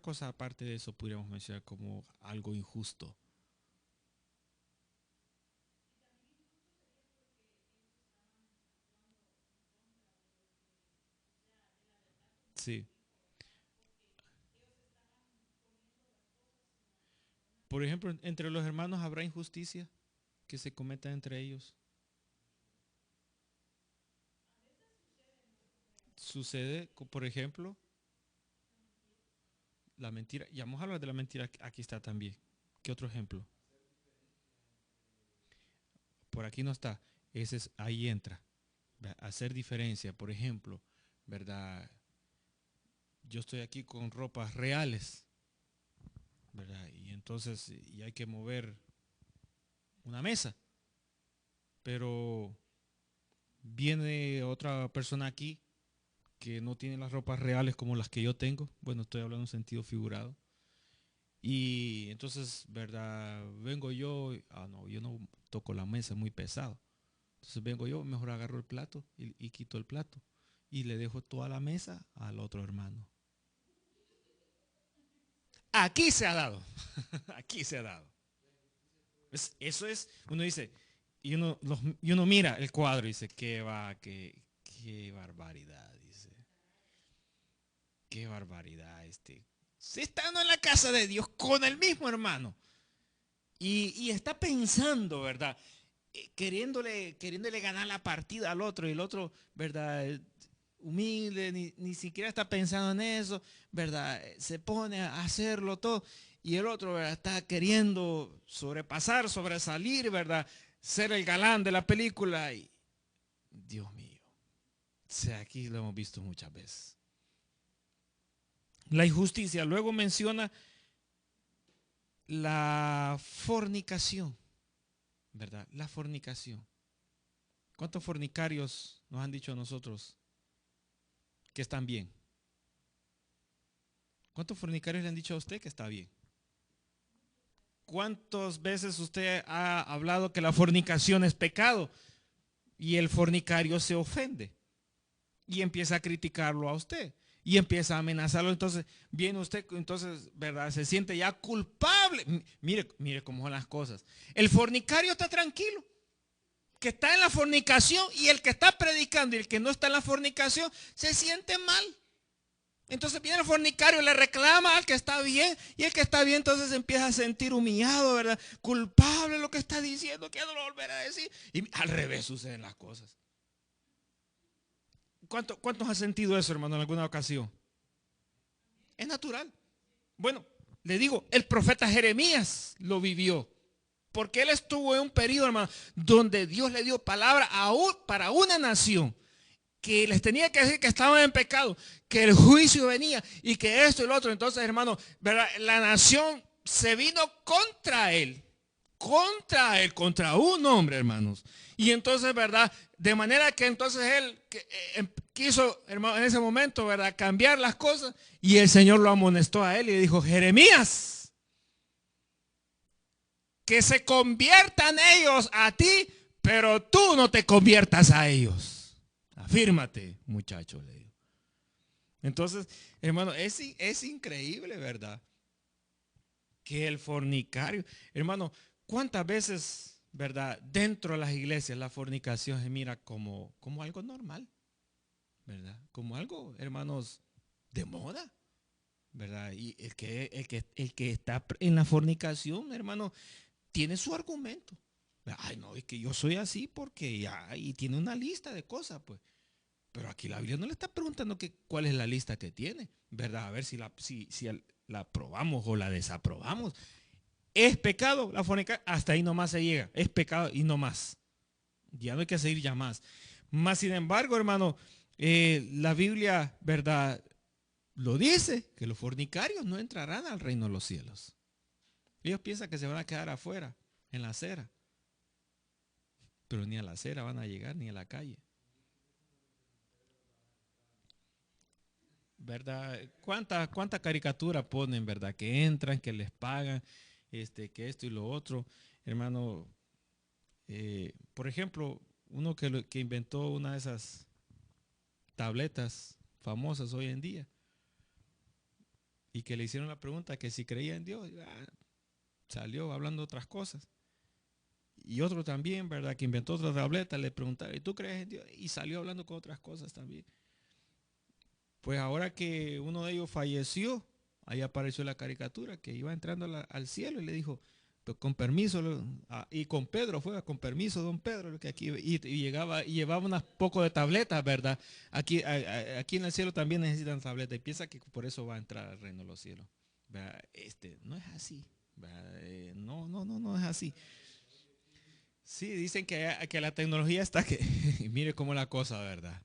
cosa aparte de eso podríamos mencionar como algo injusto? Sí. Por ejemplo, entre los hermanos habrá injusticia que se cometa entre ellos. Sucede, por ejemplo, la mentira. Ya vamos a hablar de la mentira, aquí está también. ¿Qué otro ejemplo? Por aquí no está. Ahí entra. Hacer diferencia, por ejemplo, ¿verdad? Yo estoy aquí con ropas reales, ¿verdad? Y entonces y hay que mover una mesa, pero viene otra persona aquí que no tiene las ropas reales como las que yo tengo. Bueno, estoy hablando en sentido figurado. Y entonces, ¿verdad? Vengo yo, no, yo no toco la mesa, es muy pesado. Entonces vengo yo, mejor agarro el plato y quito el plato. Y le dejo toda la mesa al otro hermano. Aquí se ha dado. Aquí se ha dado. Eso es, uno dice, y uno mira el cuadro y dice, qué barbaridad, dice. Qué barbaridad, Se está en la casa de Dios con el mismo hermano. Y está pensando, ¿verdad? Queriéndole ganar la partida al otro y el otro, ¿verdad? Humilde, ni siquiera está pensando en eso, ¿verdad? Se pone a hacerlo todo y el otro, ¿verdad? Está queriendo sobrepasar, sobresalir, ¿verdad? Ser el galán de la película y Dios mío, o sea, aquí lo hemos visto muchas veces. La injusticia, luego menciona la fornicación, ¿verdad? La fornicación. ¿Cuántos fornicarios nos han dicho a nosotros que están bien? ¿Cuántos fornicarios le han dicho a usted que está bien? ¿Cuántas veces usted ha hablado que la fornicación es pecado? Y el fornicario se ofende y empieza a criticarlo a usted y empieza a amenazarlo. Entonces viene usted, entonces, ¿verdad? Se siente ya culpable. Mire cómo son las cosas. El fornicario está tranquilo, que está en la fornicación, y el que está predicando y el que no está en la fornicación se siente mal. Entonces viene el fornicario, le reclama al que está bien, y el que está bien entonces empieza a sentir humillado, ¿verdad? Culpable lo que está diciendo, que no lo volverá a decir. Y al revés suceden las cosas. ¿Cuántos han sentido eso, hermano, en alguna ocasión? Es natural. Bueno, le digo, el profeta Jeremías lo vivió. Porque él estuvo en un periodo, hermano, donde Dios le dio palabra para una nación que les tenía que decir que estaban en pecado, que el juicio venía y que esto y lo otro. Entonces, hermano, ¿verdad? La nación se vino contra él, contra un hombre, hermanos. Y entonces, ¿verdad? De manera que entonces él quiso, hermano, en ese momento, ¿verdad? Cambiar las cosas, y el Señor lo amonestó a él y le dijo: Jeremías, que se conviertan ellos a ti, pero tú no te conviertas a ellos. Afírmate, muchacho, le digo. Entonces, hermano, es increíble, ¿verdad? Que el fornicario, hermano, ¿cuántas veces, verdad, dentro de las iglesias la fornicación se mira como algo normal, ¿verdad? Como algo, hermanos, de moda, ¿verdad? Y el que está en la fornicación, hermano, tiene su argumento. Ay, no, es que yo soy así porque ya, y tiene una lista de cosas, pues. Pero aquí la Biblia no le está preguntando cuál es la lista que tiene, ¿verdad? A ver si la aprobamos o la desaprobamos. ¿Es pecado la fornicación? Hasta ahí nomás se llega. Es pecado y no más. Ya no hay que seguir ya más. Más sin embargo, hermano, la Biblia, ¿verdad? Lo dice, que los fornicarios no entrarán al reino de los cielos. Ellos piensan que se van a quedar afuera, en la acera. Pero ni a la acera van a llegar, ni a la calle. ¿Verdad? ¿Cuánta caricatura ponen, verdad? Que entran, que les pagan, que esto y lo otro. Hermano, por ejemplo, uno que inventó una de esas tabletas famosas hoy en día y que le hicieron la pregunta que si creía en Dios, salió hablando otras cosas. Y otro también, ¿verdad? Que inventó otra tableta, le preguntaron: ¿y tú crees en Dios? Y salió hablando con otras cosas también. Pues ahora que uno de ellos falleció ahí apareció la caricatura que iba entrando al cielo y le dijo, pues, con permiso, y con Pedro fue, con permiso, don Pedro, que aquí y llegaba y llevaba unas poco de tabletas, ¿verdad? Aquí en el cielo también necesitan tabletas y piensa que por eso va a entrar al reino de los cielos. ¿Verdad? No es así, ¿verdad? No es así. Sí, dicen que la tecnología está que, mire cómo la cosa, ¿verdad?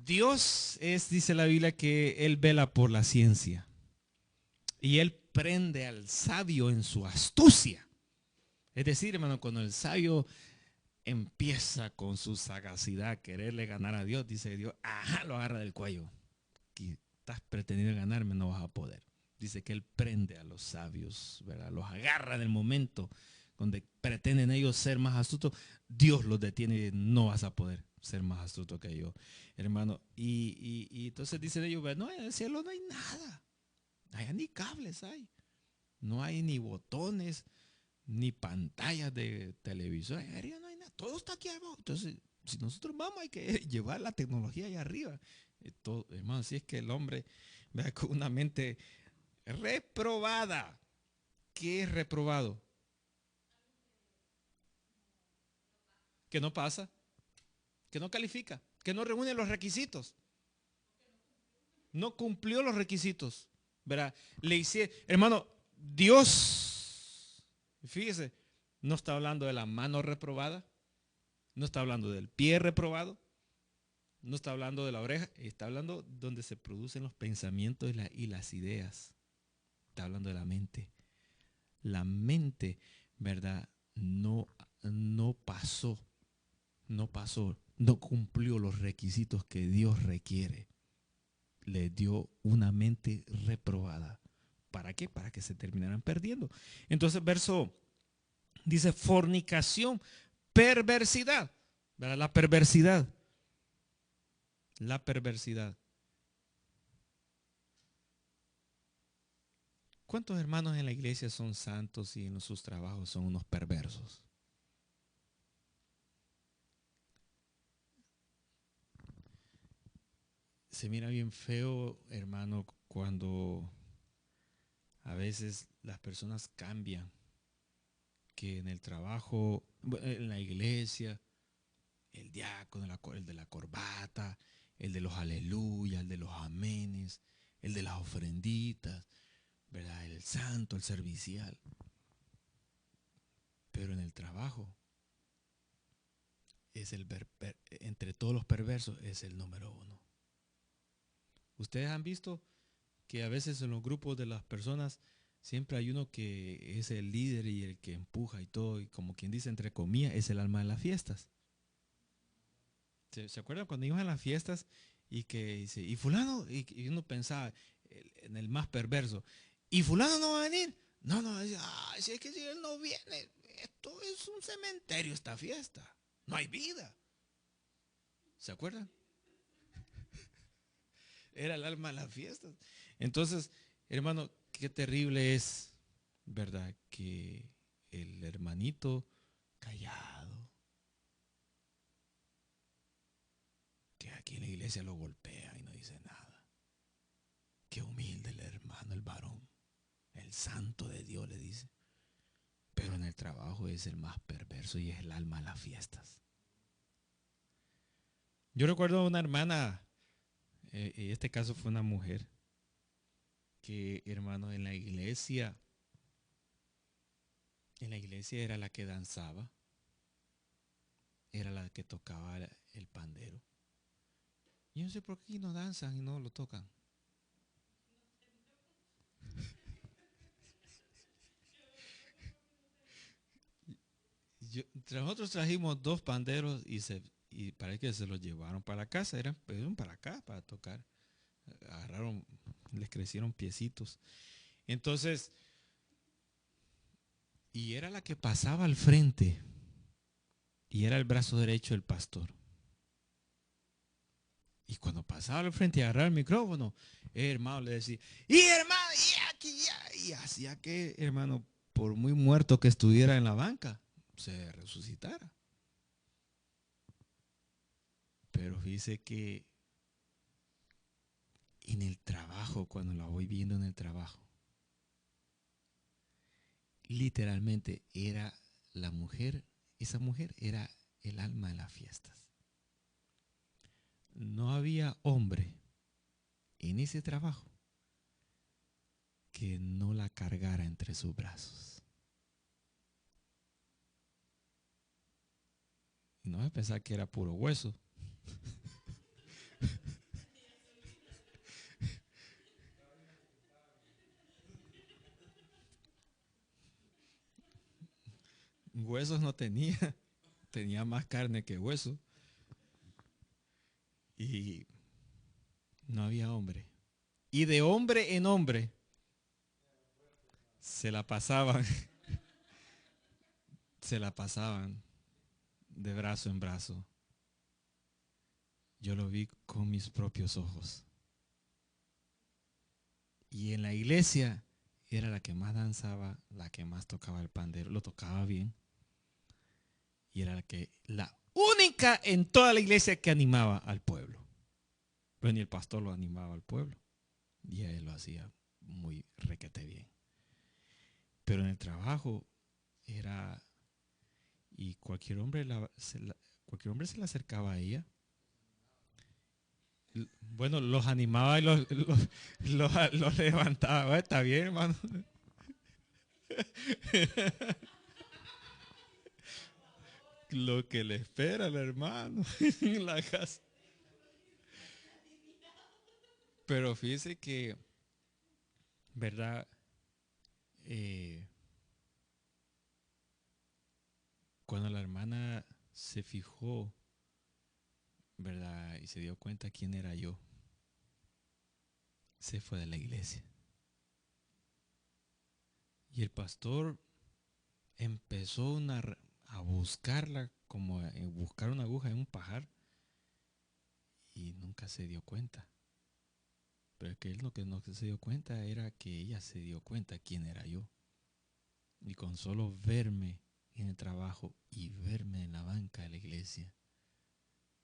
Dios es, dice la Biblia, que Él vela por la ciencia y Él prende al sabio en su astucia. Es decir, hermano, cuando el sabio empieza con su sagacidad a quererle ganar a Dios, dice Dios, ajá, lo agarra del cuello. Que estás pretendiendo ganarme, no vas a poder. Dice que Él prende a los sabios, ¿verdad? Los agarra en el momento donde pretenden ellos ser más astutos. Dios los detiene y no vas a poder ser más astuto que yo, hermano. Y entonces dicen ellos, no, en el cielo no hay nada. Allá ni cables hay. No hay ni botones, ni pantallas de televisor. Allá no hay nada. Todo está aquí abajo. Entonces, si nosotros vamos, hay que llevar la tecnología allá arriba. Hermano, si es que el hombre vea con una mente reprobada. ¿Qué es reprobado? Que no pasa, que no califica, que no reúne los requisitos. No cumplió los requisitos. ¿Verdad? Le hice, hermano, Dios, fíjese, no está hablando de la mano reprobada, no está hablando del pie reprobado, no está hablando de la oreja, está hablando donde se producen los pensamientos y las ideas. Está hablando de la mente. La mente, ¿verdad? No pasó, no cumplió los requisitos que Dios requiere. Le dio una mente reprobada. ¿Para qué? Para que se terminaran perdiendo. Entonces, verso dice fornicación, perversidad, ¿verdad? La perversidad. La perversidad. ¿Cuántos hermanos en la iglesia son santos y en sus trabajos son unos perversos? Se mira bien feo, hermano, cuando a veces las personas cambian, que en el trabajo, en la iglesia, el diácono, el de la corbata, el de los aleluya, el de los amenes, el de las ofrenditas, ¿verdad? El santo, el servicial. Pero en el trabajo, es entre todos los perversos, es el número uno. Ustedes han visto que a veces en los grupos de las personas siempre hay uno que es el líder y el que empuja y todo, y como quien dice, entre comillas, es el alma de las fiestas. ¿Se acuerdan cuando iban a las fiestas y que dice, y fulano, y uno pensaba en el más perverso, y fulano no va a venir? No, si es que si él no viene, esto es un cementerio esta fiesta, no hay vida. ¿Se acuerdan? Era el alma de las fiestas. Entonces, hermano, qué terrible es, ¿verdad? Que el hermanito callado, que aquí en la iglesia lo golpea y no dice nada. Qué humilde el hermano, el varón, el santo de Dios le dice. Pero en el trabajo es el más perverso y es el alma de las fiestas. Yo recuerdo a una hermana, en este caso fue una mujer, que hermano en la iglesia era la que danzaba, era la que tocaba el pandero. Yo no sé por qué no danzan y no lo tocan. Nosotros trajimos dos panderos y parece que se los llevaron para la casa, eran para acá, para tocar. Agarraron, les crecieron piecitos. Entonces, y era la que pasaba al frente y era el brazo derecho del pastor. Y cuando pasaba al frente y agarraba el micrófono, hermano le decía, y hermano, y aquí, y hacía que, hermano, por muy muerto que estuviera en la banca, se resucitara. Pero dice que en el trabajo, cuando la voy viendo en el trabajo, literalmente era la mujer, esa mujer era el alma de las fiestas. No había hombre en ese trabajo que no la cargara entre sus brazos. Y no voy a pensar que era puro hueso. Huesos no tenía, tenía más carne que hueso. Y no había hombre. Y de hombre en hombre se la pasaban, se la pasaban de brazo en brazo. Yo lo vi con mis propios ojos. Y en la iglesia era la que más danzaba, la que más tocaba el pandero, lo tocaba bien. Y era la única en toda la iglesia que animaba al pueblo. Pues ni el pastor lo animaba al pueblo. Y a él lo hacía muy requete bien. Pero en el trabajo era, y cualquier hombre se le acercaba a ella. Bueno, los animaba y los levantaba. Está bien, hermano. Lo que le espera al hermano en la casa. Pero fíjese que, ¿verdad? Eh, Cuando la hermana se fijó, ¿verdad? Y se dio cuenta quién era yo, se fue de la iglesia. Y el pastor empezó a buscarla, como a buscar una aguja en un pajar, y nunca se dio cuenta. Pero es que él lo que no se dio cuenta era que ella se dio cuenta quién era yo. Y con solo verme en el trabajo y verme en la banca de la iglesia,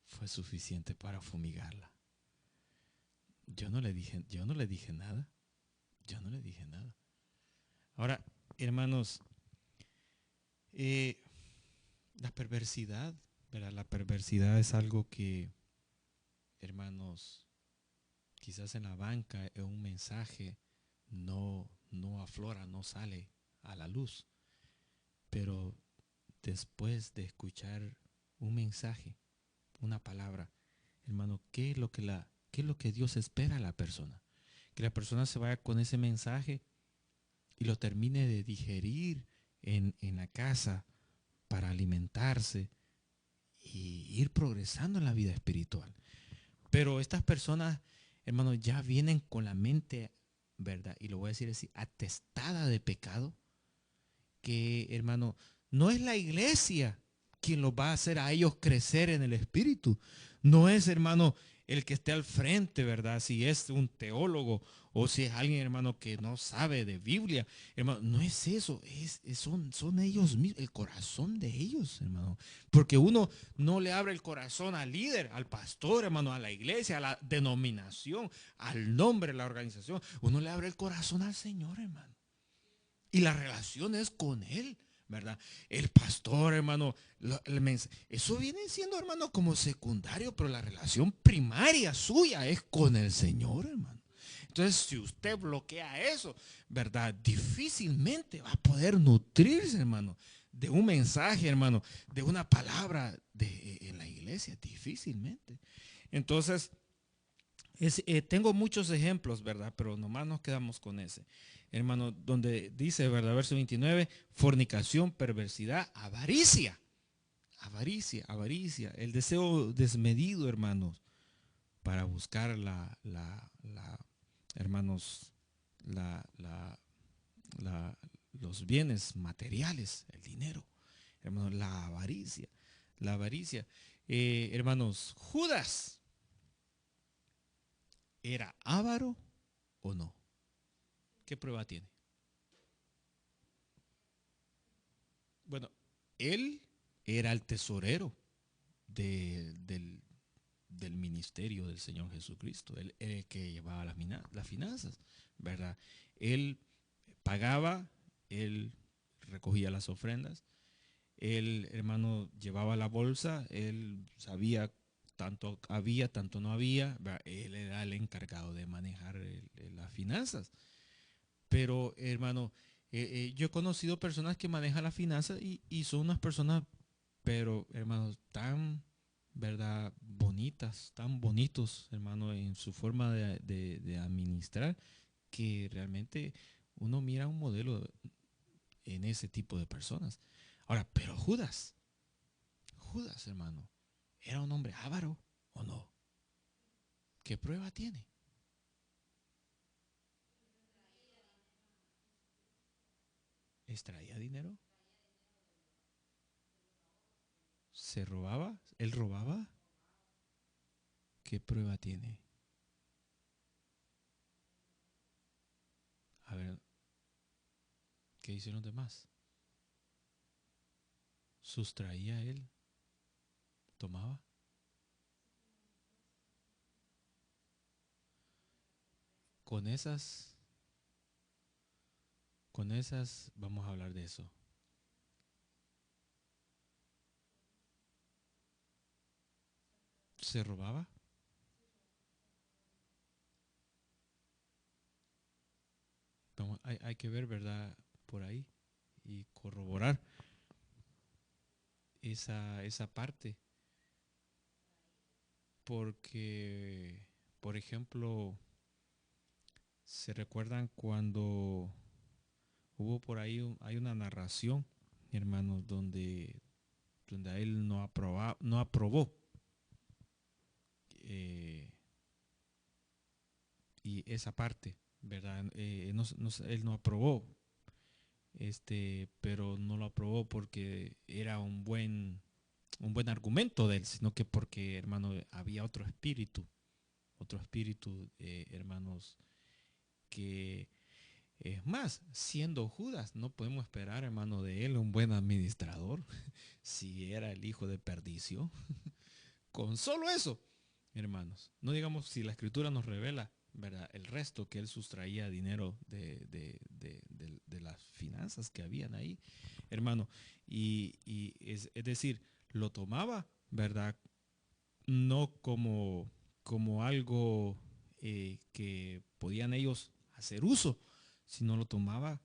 fue suficiente para fumigarla. Yo no le dije nada. Yo no le dije nada. Ahora, hermanos, la perversidad, ¿verdad? La perversidad es algo que, hermanos, quizás en la banca un mensaje no aflora, no sale a la luz. Pero después de escuchar un mensaje, una palabra, hermano, qué es lo que Dios espera a la persona? Que la persona se vaya con ese mensaje y lo termine de digerir en la casa para alimentarse y ir progresando en la vida espiritual. Pero estas personas, hermanos, ya vienen con la mente, ¿verdad? Y lo voy a decir así, atestada de pecado, que, hermano, no es la iglesia quien los va a hacer a ellos crecer en el espíritu. No es, hermano, el que esté al frente, ¿verdad? Si es un teólogo o si es alguien, hermano, que no sabe de Biblia, hermano, no es eso, son ellos mismos, el corazón de ellos, hermano. Porque uno no le abre el corazón al líder, al pastor, hermano, a la iglesia, a la denominación, al nombre de la organización. Uno le abre el corazón al Señor, hermano. Y la relación es con Él, ¿verdad? El pastor, hermano, eso viene siendo, hermano, como secundario, pero la relación primaria suya es con el Señor, hermano. Entonces, si usted bloquea eso, ¿verdad? Difícilmente va a poder nutrirse, hermano, de un mensaje, hermano, de una palabra en la iglesia, difícilmente. Entonces, tengo muchos ejemplos, ¿verdad? Pero nomás nos quedamos con ese. Hermano, donde dice, ¿verdad? Verso 29, fornicación, perversidad, avaricia. Avaricia, avaricia. El deseo desmedido, hermanos, para buscar hermanos, los bienes materiales, el dinero. Hermanos, la avaricia. La avaricia. Hermanos, Judas, ¿era avaro o no? ¿Qué prueba tiene? Bueno, él era el tesorero del ministerio del Señor Jesucristo. Él era el que llevaba las finanzas, ¿verdad? Él pagaba, él recogía las ofrendas. Él, hermano, llevaba la bolsa, él sabía tanto había, tanto no había, él era el encargado de manejar las finanzas. Pero, hermano, yo he conocido personas que manejan las finanzas y son unas personas, pero, hermanos, tan, ¿verdad? Bonitas, tan bonitos, hermano, en su forma de administrar, que realmente uno mira un modelo en ese tipo de personas. Ahora, pero Judas, hermano, ¿era un hombre avaro o no? ¿Qué prueba tiene? ¿Extraía dinero? ¿Se robaba? ¿Él robaba? ¿Qué prueba tiene? A ver, ¿qué dicen los demás? ¿Sustraía él? ¿Tomaba? Con esas, vamos a hablar de eso. ¿Se robaba? Hay que ver, ¿verdad? Por ahí y corroborar esa parte. Porque, por ejemplo, se recuerdan cuando hubo por ahí, hay una narración, hermanos, donde a él no aprobó. eh, y esa parte, ¿verdad? Él no aprobó, pero no lo aprobó porque era un buen argumento de él, sino que porque, hermano, había otro espíritu, hermanos, que es más, siendo Judas, no podemos esperar, hermano, de él un buen administrador, si era el hijo de perdición. Con solo eso, hermanos, no digamos si la escritura nos revela, ¿verdad? El resto que él sustraía dinero de las finanzas que habían ahí, hermano. Y es decir, lo tomaba, ¿verdad? No como algo que podían ellos hacer uso, sino lo tomaba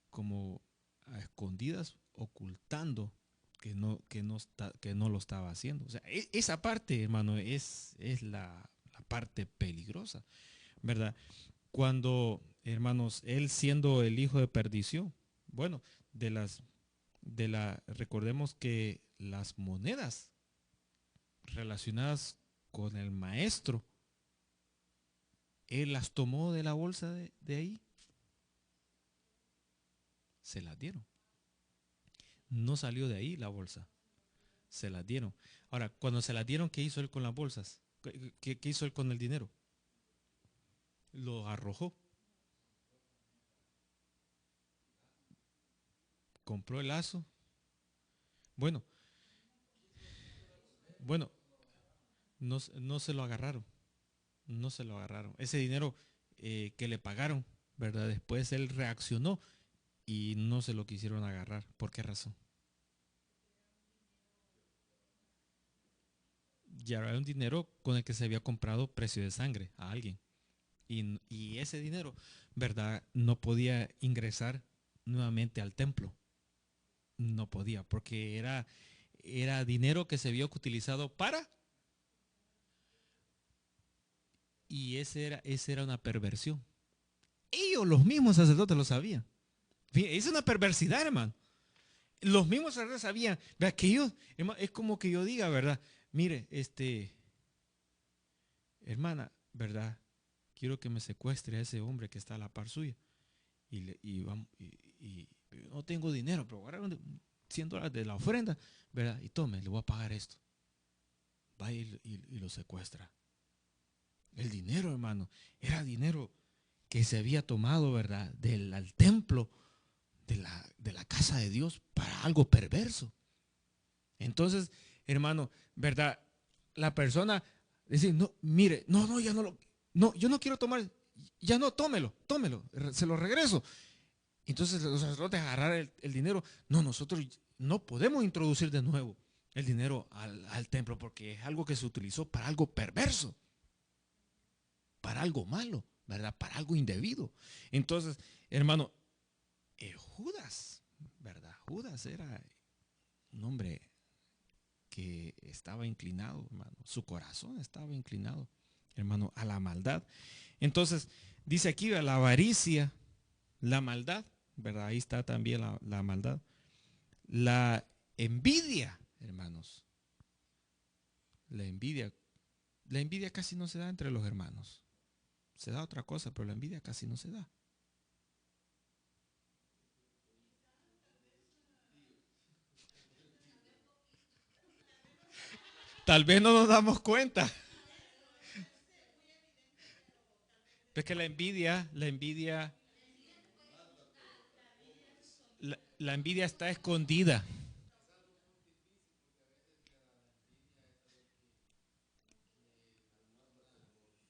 como a escondidas, ocultando que no lo estaba haciendo. O sea, esa parte, hermano, es la parte peligrosa, ¿verdad? Cuando, hermanos, él siendo el hijo de perdición, bueno, recordemos que las monedas relacionadas con el maestro, él las tomó de la bolsa de ahí, se las dieron. No salió de ahí la bolsa, se las dieron. Ahora, cuando se las dieron, ¿qué hizo él con las bolsas? ¿Qué hizo él con el dinero? Lo arrojó. Compró el lazo. Bueno, bueno, no se lo agarraron. No se lo agarraron. Ese dinero que le pagaron, ¿verdad? Después él reaccionó y no se lo quisieron agarrar. ¿Por qué razón? Ya era un dinero con el que se había comprado precio de sangre a alguien. Y ese dinero, ¿verdad? No podía ingresar nuevamente al templo. No podía, porque era dinero que se había utilizado para, y esa era una perversión. Ellos, los mismos sacerdotes, lo sabían. Es una perversidad, hermano. Los mismos sacerdotes sabían, ¿verdad? Que ellos, hermano, es como que yo diga, ¿verdad? Mire, hermana, ¿verdad? Quiero que me secuestre a ese hombre que está a la par suya. Vamos, no tengo dinero, pero agarra $100 de la ofrenda, ¿verdad? Y tome, le voy a pagar esto. Va y lo secuestra. El dinero, hermano, era dinero que se había tomado, ¿verdad? Al templo de la casa de Dios para algo perverso. Entonces, hermano, ¿verdad? La persona dice, no, mire, no, ya no lo, no, yo no quiero tomar, ya no, tómelo, se lo regreso. Entonces los sacerdotes agarraron el dinero. No, nosotros no podemos introducir de nuevo el dinero al templo porque es algo que se utilizó para algo perverso, para algo malo, ¿verdad? Para algo indebido. Entonces, hermano, Judas, ¿verdad? Judas era un hombre que estaba inclinado, hermano. Su corazón estaba inclinado, hermano, a la maldad. Entonces, dice aquí la avaricia, la maldad, ¿verdad? Ahí está también la maldad. La envidia, hermanos. La envidia casi no se da entre los hermanos. Se da otra cosa, pero la envidia casi no se da. Tal vez no nos damos cuenta. Es que la envidia está escondida.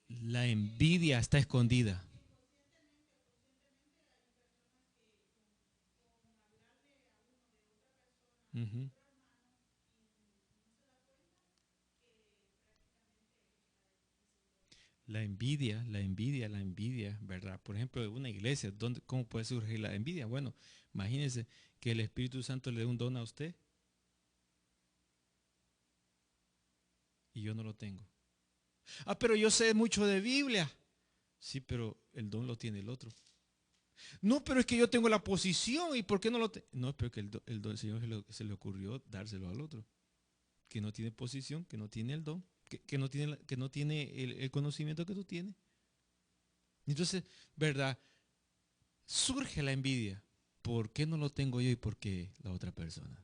La envidia está escondida. Uh-huh. La envidia, ¿verdad? Por ejemplo, de una iglesia, ¿cómo puede surgir la envidia? Bueno, imagínense que el Espíritu Santo le dé un don a usted y yo no lo tengo. Ah, pero yo sé mucho de Biblia. Sí, pero el don lo tiene el otro. No, pero es que yo tengo la posición y ¿por qué no lo tengo? No, pero que el don del Señor se le ocurrió dárselo al otro, que no tiene posición, que no tiene el don, que no tiene, que no tiene el conocimiento que tú tienes. Entonces, ¿verdad? Surge la envidia. ¿Por qué no lo tengo yo y por qué la otra persona?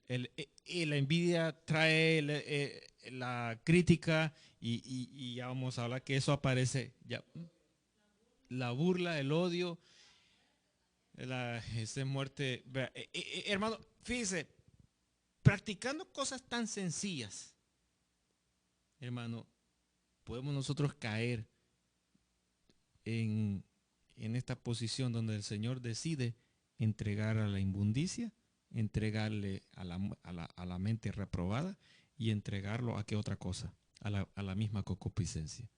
La envidia trae la crítica y ya vamos a hablar que eso aparece. Ya, la burla, el odio, esa muerte. Hermano, fíjese, practicando cosas tan sencillas, hermano, podemos nosotros caer en, en esta posición donde el Señor decide entregar a la inmundicia, entregarle a la mente reprobada y entregarlo a qué otra cosa, a la misma concupiscencia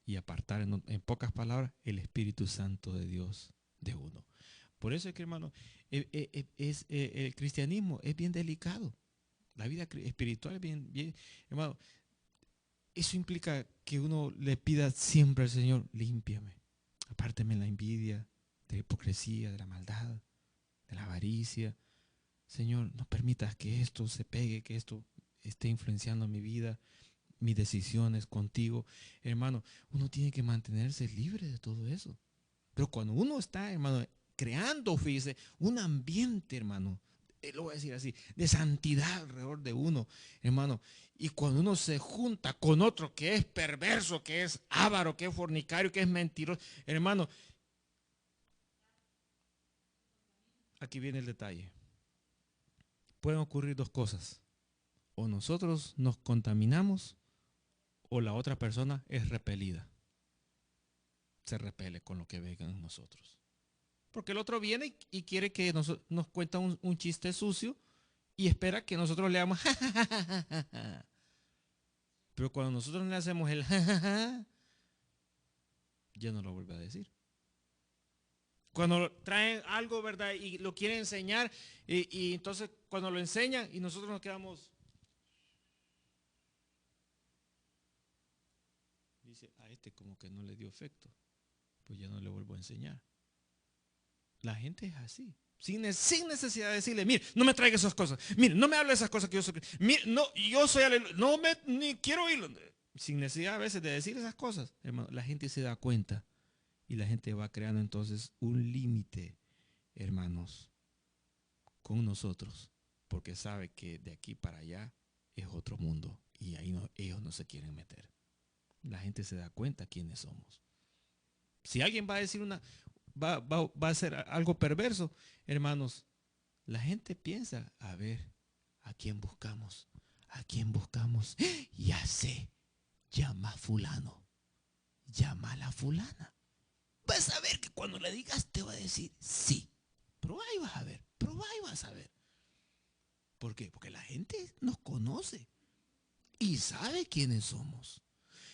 y apartar en pocas palabras el Espíritu Santo de Dios de uno. Por eso es que, hermano, el cristianismo es bien delicado. La vida espiritual es bien, hermano. Eso implica que uno le pida siempre al Señor, límpiame, apárteme la envidia, de la hipocresía, de la maldad, de la avaricia. Señor, no permitas que esto se pegue, que esto esté influenciando mi vida, mis decisiones contigo. Hermano, uno tiene que mantenerse libre de todo eso. Pero cuando uno está, hermano, creando, fíjese, un ambiente, hermano, lo voy a decir así, de santidad alrededor de uno, hermano. Y cuando uno se junta con otro que es perverso, que es avaro, que es fornicario, que es mentiroso, hermano, aquí viene el detalle. Pueden ocurrir dos cosas. O nosotros nos contaminamos o la otra persona es repelida. Se repele con lo que venga en nosotros. Porque el otro viene y quiere que nos cuenta un chiste sucio y espera que nosotros le hagamos Pero cuando nosotros le hacemos el ya no lo vuelve a decir. Cuando traen algo, ¿verdad? Y lo quieren enseñar y entonces cuando lo enseñan y nosotros nos quedamos, dice, a este como que no le dio efecto, pues ya no le vuelvo a enseñar. La gente es así. Sin necesidad de decirle, mire, no me traiga esas cosas. Mire, no me hable de esas cosas que yo soy. Mire, no, yo soy aleluya. No me, ni quiero oírlo. Sin necesidad a veces de decir esas cosas, hermano, la gente se da cuenta. Y la gente va creando entonces un límite, hermanos, con nosotros. Porque sabe que de aquí para allá es otro mundo. Y ahí no, ellos no se quieren meter. La gente se da cuenta quiénes somos. Si alguien va a decir va a hacer algo perverso, hermanos, la gente piensa, a ver, ¿a quién buscamos? ¿A quién buscamos? Ya sé, llama a fulano, llama a la fulana. vas a ver que cuando le digas te va a decir sí. Probá y vas a ver, probá y vas a ver. ¿Por qué? Porque la gente nos conoce y sabe quiénes somos.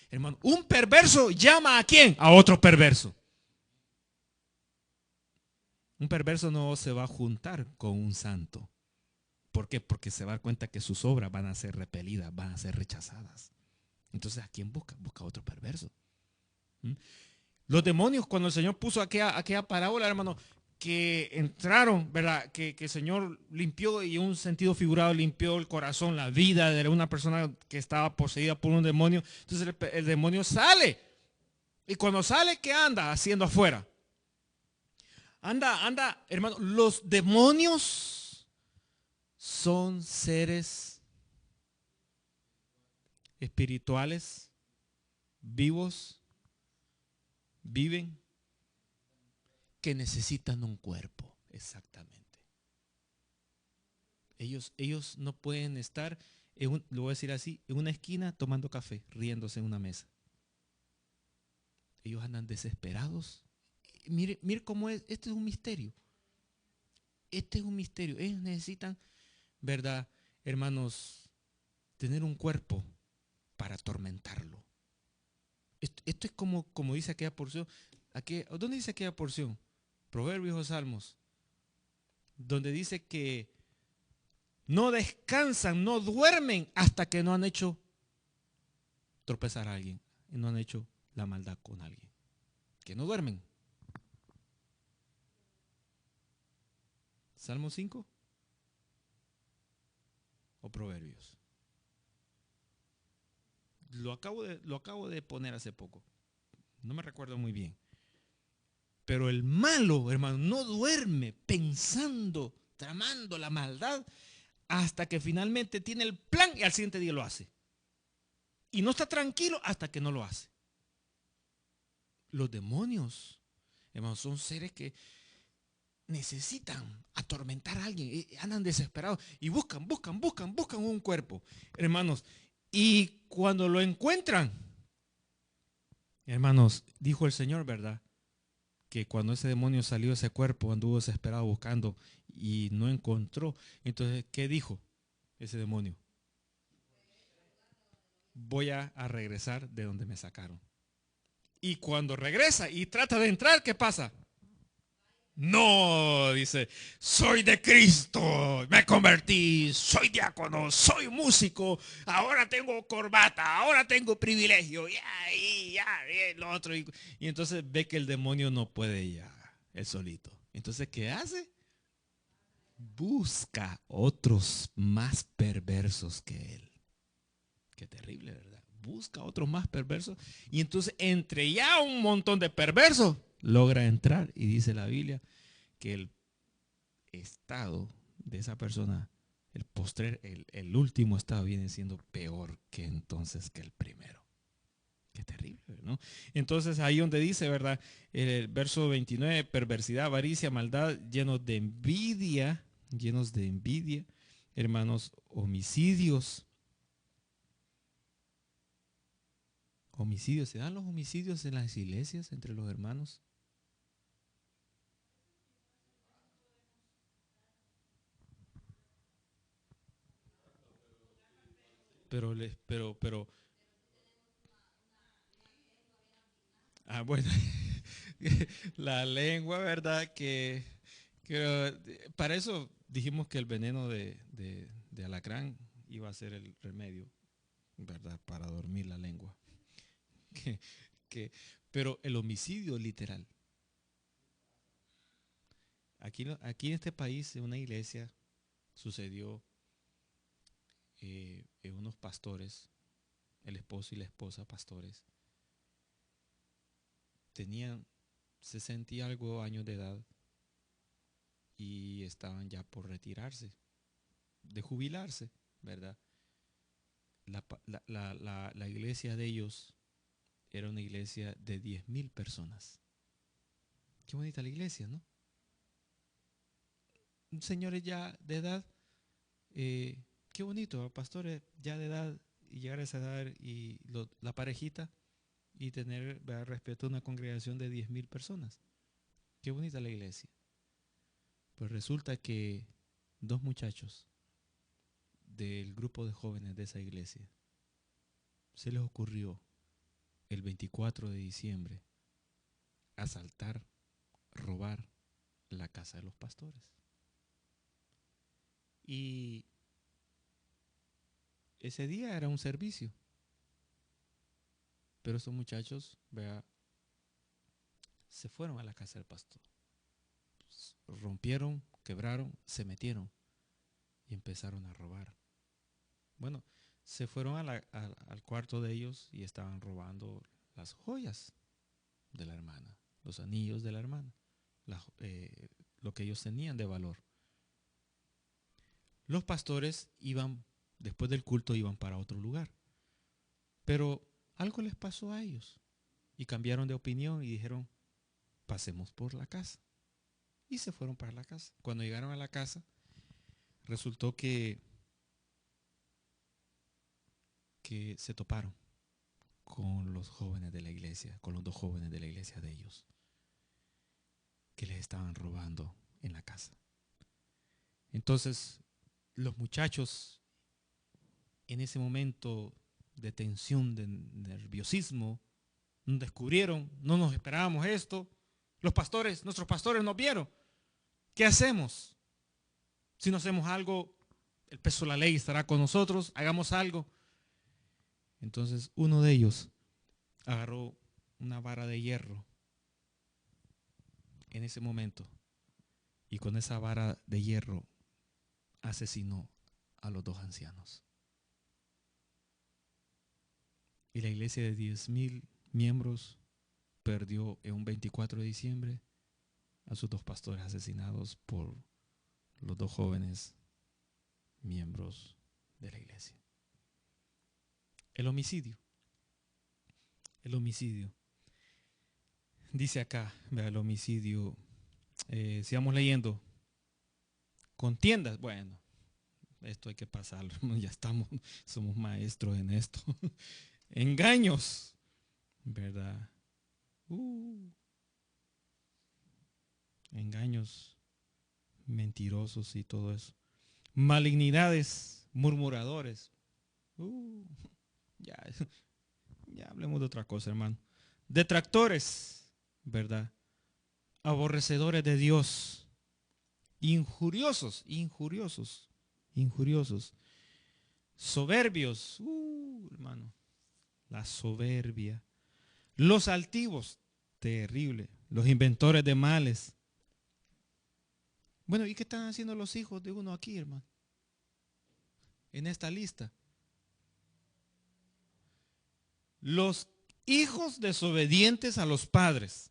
Hermano, un perverso llama ¿a quién? A otro perverso. Un perverso no se va a juntar con un santo. ¿Por qué? Porque se va a dar cuenta que sus obras van a ser repelidas, van a ser rechazadas. Entonces, ¿a quién busca? Busca a otro perverso. ¿Mm? Los demonios, cuando el Señor puso aquella parábola, hermano, que entraron, ¿verdad? Que el Señor limpió y en un sentido figurado limpió el corazón, la vida de una persona que estaba poseída por un demonio. Entonces el demonio sale. Y cuando sale, ¿qué anda haciendo afuera? Anda, hermano, los demonios son seres espirituales, vivos, viven, que necesitan un cuerpo, exactamente. Ellos no pueden estar, lo voy a decir así, en una esquina tomando café, riéndose en una mesa. Ellos andan desesperados. Mire cómo es, este es un misterio. Este es un misterio. Ellos necesitan, ¿verdad, hermanos? Tener un cuerpo para atormentarlo. Esto es como dice aquella porción. ¿Dónde dice aquella porción? Proverbios o Salmos. Donde dice que no descansan, no duermen hasta que no han hecho tropezar a alguien. Y no han hecho la maldad con alguien. Que no duermen. Salmo 5 o Proverbios. Lo acabo de poner hace poco. No me recuerdo muy bien. Pero el malo, hermano, no duerme pensando, tramando la maldad hasta que finalmente tiene el plan y al siguiente día lo hace. Y no está tranquilo hasta que no lo hace. Los demonios, hermano, son seres que necesitan atormentar a alguien, andan desesperados y buscan un cuerpo, hermanos. Y cuando lo encuentran, hermanos, dijo el Señor, ¿verdad? Que cuando ese demonio salió de ese cuerpo, anduvo desesperado buscando y no encontró. Entonces, ¿qué dijo ese demonio? Voy a regresar de donde me sacaron. Y cuando regresa y trata de entrar, ¿qué pasa? No, dice, soy de Cristo, me convertí, soy diácono, soy músico, ahora tengo corbata, ahora tengo privilegio, lo otro. Y entonces ve que el demonio no puede ya, él solito. Entonces, ¿qué hace? Busca otros más perversos que él. Qué terrible, ¿verdad? Busca otros más perversos. Y entonces, entre ya un montón de perversos, logra entrar. Y dice la Biblia que el estado de esa persona, el postrer, el último estado viene siendo peor que entonces que el primero. Qué terrible, ¿no? Entonces ahí donde dice, ¿verdad? El verso 29, perversidad, avaricia, maldad, llenos de envidia, hermanos, homicidios. Homicidios, ¿se dan los homicidios en las iglesias entre los hermanos? Pero, bueno, la lengua, ¿verdad? Que para eso dijimos que el veneno de alacrán iba a ser el remedio, ¿verdad? Para dormir la lengua. Que, que, pero el homicidio literal. Aquí en este país, en una iglesia, sucedió unos pastores, el esposo y la esposa, pastores, tenían 60 y algo años de edad y estaban ya por retirarse, de jubilarse, ¿verdad? La iglesia de ellos era una iglesia de 10,000 personas. Qué bonita la iglesia, ¿no? Señores ya de edad, qué bonito, pastores ya de edad y llegar a esa edad y la parejita y tener, ¿verdad?, respeto a una congregación de 10,000 personas. Qué bonita la iglesia. Pues resulta que 2 muchachos del grupo de jóvenes de esa iglesia se les ocurrió el 24 de diciembre asaltar, robar la casa de los pastores. Y ese día era un servicio. Pero esos muchachos, vea, se fueron a la casa del pastor. Rompieron, quebraron, se metieron y empezaron a robar. Bueno, se fueron al cuarto de ellos y estaban robando las joyas de la hermana, los anillos de la hermana, lo que ellos tenían de valor. Los pastores iban, después del culto, iban para otro lugar. Pero algo les pasó a ellos y cambiaron de opinión y dijeron, pasemos por la casa. Y se fueron para la casa. Cuando llegaron a la casa, resultó que se toparon con los jóvenes de la iglesia, con los 2 jóvenes de la iglesia de ellos, que les estaban robando en la casa. Entonces, los muchachos, en ese momento de tensión, de nerviosismo, descubrieron, no nos esperábamos esto. Nuestros pastores nos vieron. ¿Qué hacemos? Si no hacemos algo, el peso de la ley estará con nosotros, hagamos algo. Entonces uno de ellos agarró una vara de hierro en ese momento y con esa vara de hierro asesinó a los 2 ancianos. Y la iglesia de 10,000 miembros perdió en un 24 de diciembre a sus 2 pastores asesinados por los 2 jóvenes miembros de la iglesia. El homicidio. El homicidio. Dice acá, vea, el homicidio. Sigamos leyendo. Contiendas. Bueno, esto hay que pasarlo. Ya somos maestros en esto. Engaños. ¿Verdad? Engaños mentirosos y todo eso. Malignidades, murmuradores. Ya hablemos de otra cosa, hermano. Detractores, ¿verdad? Aborrecedores de Dios. Injuriosos. Soberbios. Hermano. La soberbia. Los altivos. Terrible. Los inventores de males. Bueno, ¿y qué están haciendo los hijos de uno aquí, hermano? En esta lista. Los hijos desobedientes a los padres.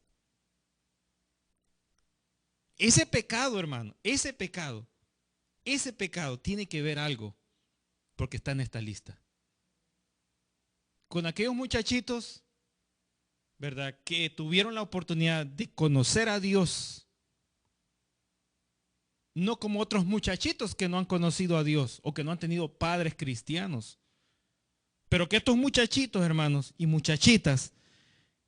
Ese pecado, hermano, ese pecado tiene que ver algo, porque está en esta lista. Con aquellos muchachitos, ¿verdad?, que tuvieron la oportunidad de conocer a Dios. No como otros muchachitos que no han conocido a Dios o que no han tenido padres cristianos. Pero que estos muchachitos, hermanos, y muchachitas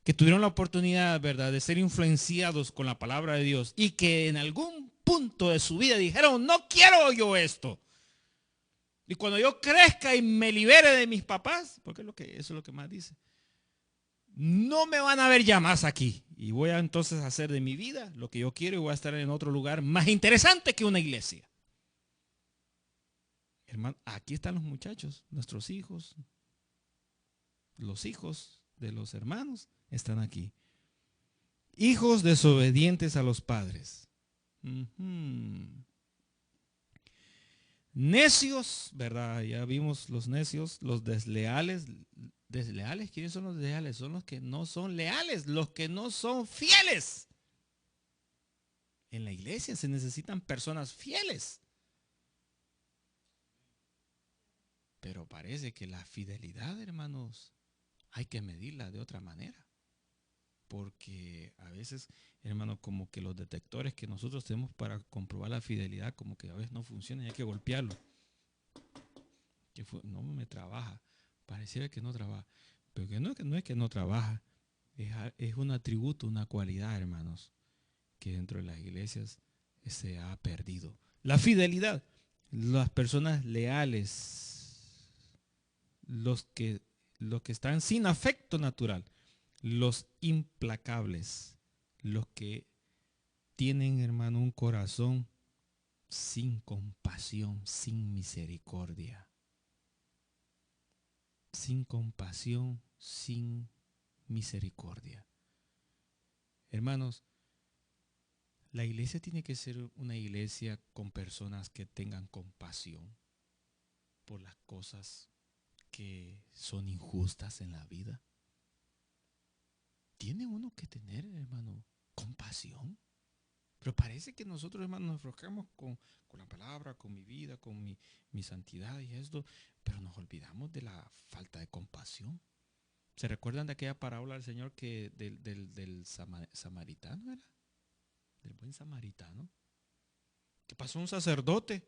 que tuvieron la oportunidad, ¿verdad?, de ser influenciados con la palabra de Dios y que en algún punto de su vida dijeron, no quiero yo esto. Y cuando yo crezca y me libere de mis papás, porque eso es lo que más dice, no me van a ver ya más aquí. Y voy a entonces hacer de mi vida lo que yo quiero y voy a estar en otro lugar más interesante que una iglesia. Hermano, aquí están los muchachos, nuestros hijos, los hijos de los hermanos están aquí. Hijos desobedientes a los padres. Necios, ¿verdad? Ya vimos los necios, los desleales. ¿Desleales? ¿Quiénes son los desleales? Son los que no son leales, los que no son fieles. En la iglesia se necesitan personas fieles. Pero parece que la fidelidad, hermanos, hay que medirla de otra manera. Porque a veces, hermano, como que los detectores que nosotros tenemos para comprobar la fidelidad, como que a veces no funcionan y hay que golpearlo. No me trabaja. Pareciera que no trabaja. Pero que no es que no trabaja. Es un atributo, una cualidad, hermanos, que dentro de las iglesias se ha perdido. La fidelidad. Las personas leales, los que, los que están sin afecto natural, los implacables, los que tienen, hermano, un corazón sin compasión, sin misericordia. Sin compasión, sin misericordia. Hermanos, la iglesia tiene que ser una iglesia con personas que tengan compasión por las cosas que son injustas en la vida. Tiene uno que tener, hermano, compasión. Pero parece que nosotros, hermanos, nos enfocamos con la palabra, con mi vida, con mi santidad y esto, pero nos olvidamos de la falta de compasión. ¿Se recuerdan de aquella parábola del Señor que del samaritano era? Del buen samaritano. Que pasó un sacerdote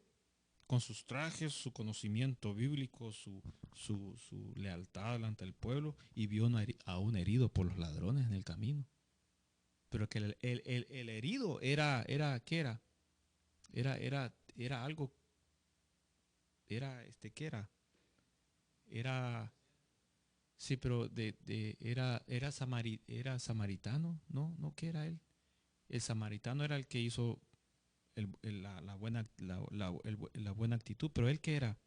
con sus trajes, su conocimiento bíblico, su lealtad ante el pueblo y vio a un herido por los ladrones en el camino. Pero que el herido ¿qué era? Era algo, ¿qué era? Era, sí, pero era samaritano, ¿no? ¿Qué era él? El samaritano era el que hizo la buena actitud, pero él ¿qué era?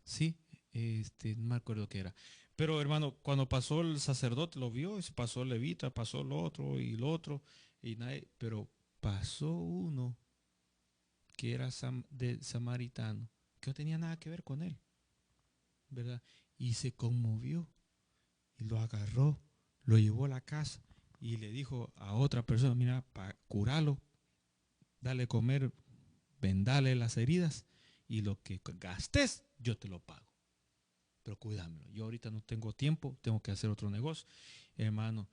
Sí, no me acuerdo qué era. Pero hermano, cuando pasó el sacerdote lo vio, y pasó el levita, pasó lo otro, y nadie, pero pasó uno que era de samaritano, que no tenía nada que ver con él, ¿verdad? Y se conmovió y lo agarró, lo llevó a la casa y le dijo a otra persona, mira, para curarlo, dale comer, vendale las heridas y lo que gastes, yo te lo pago. Pero cuídamelo. Yo ahorita no tengo tiempo, tengo que hacer otro negocio, hermano.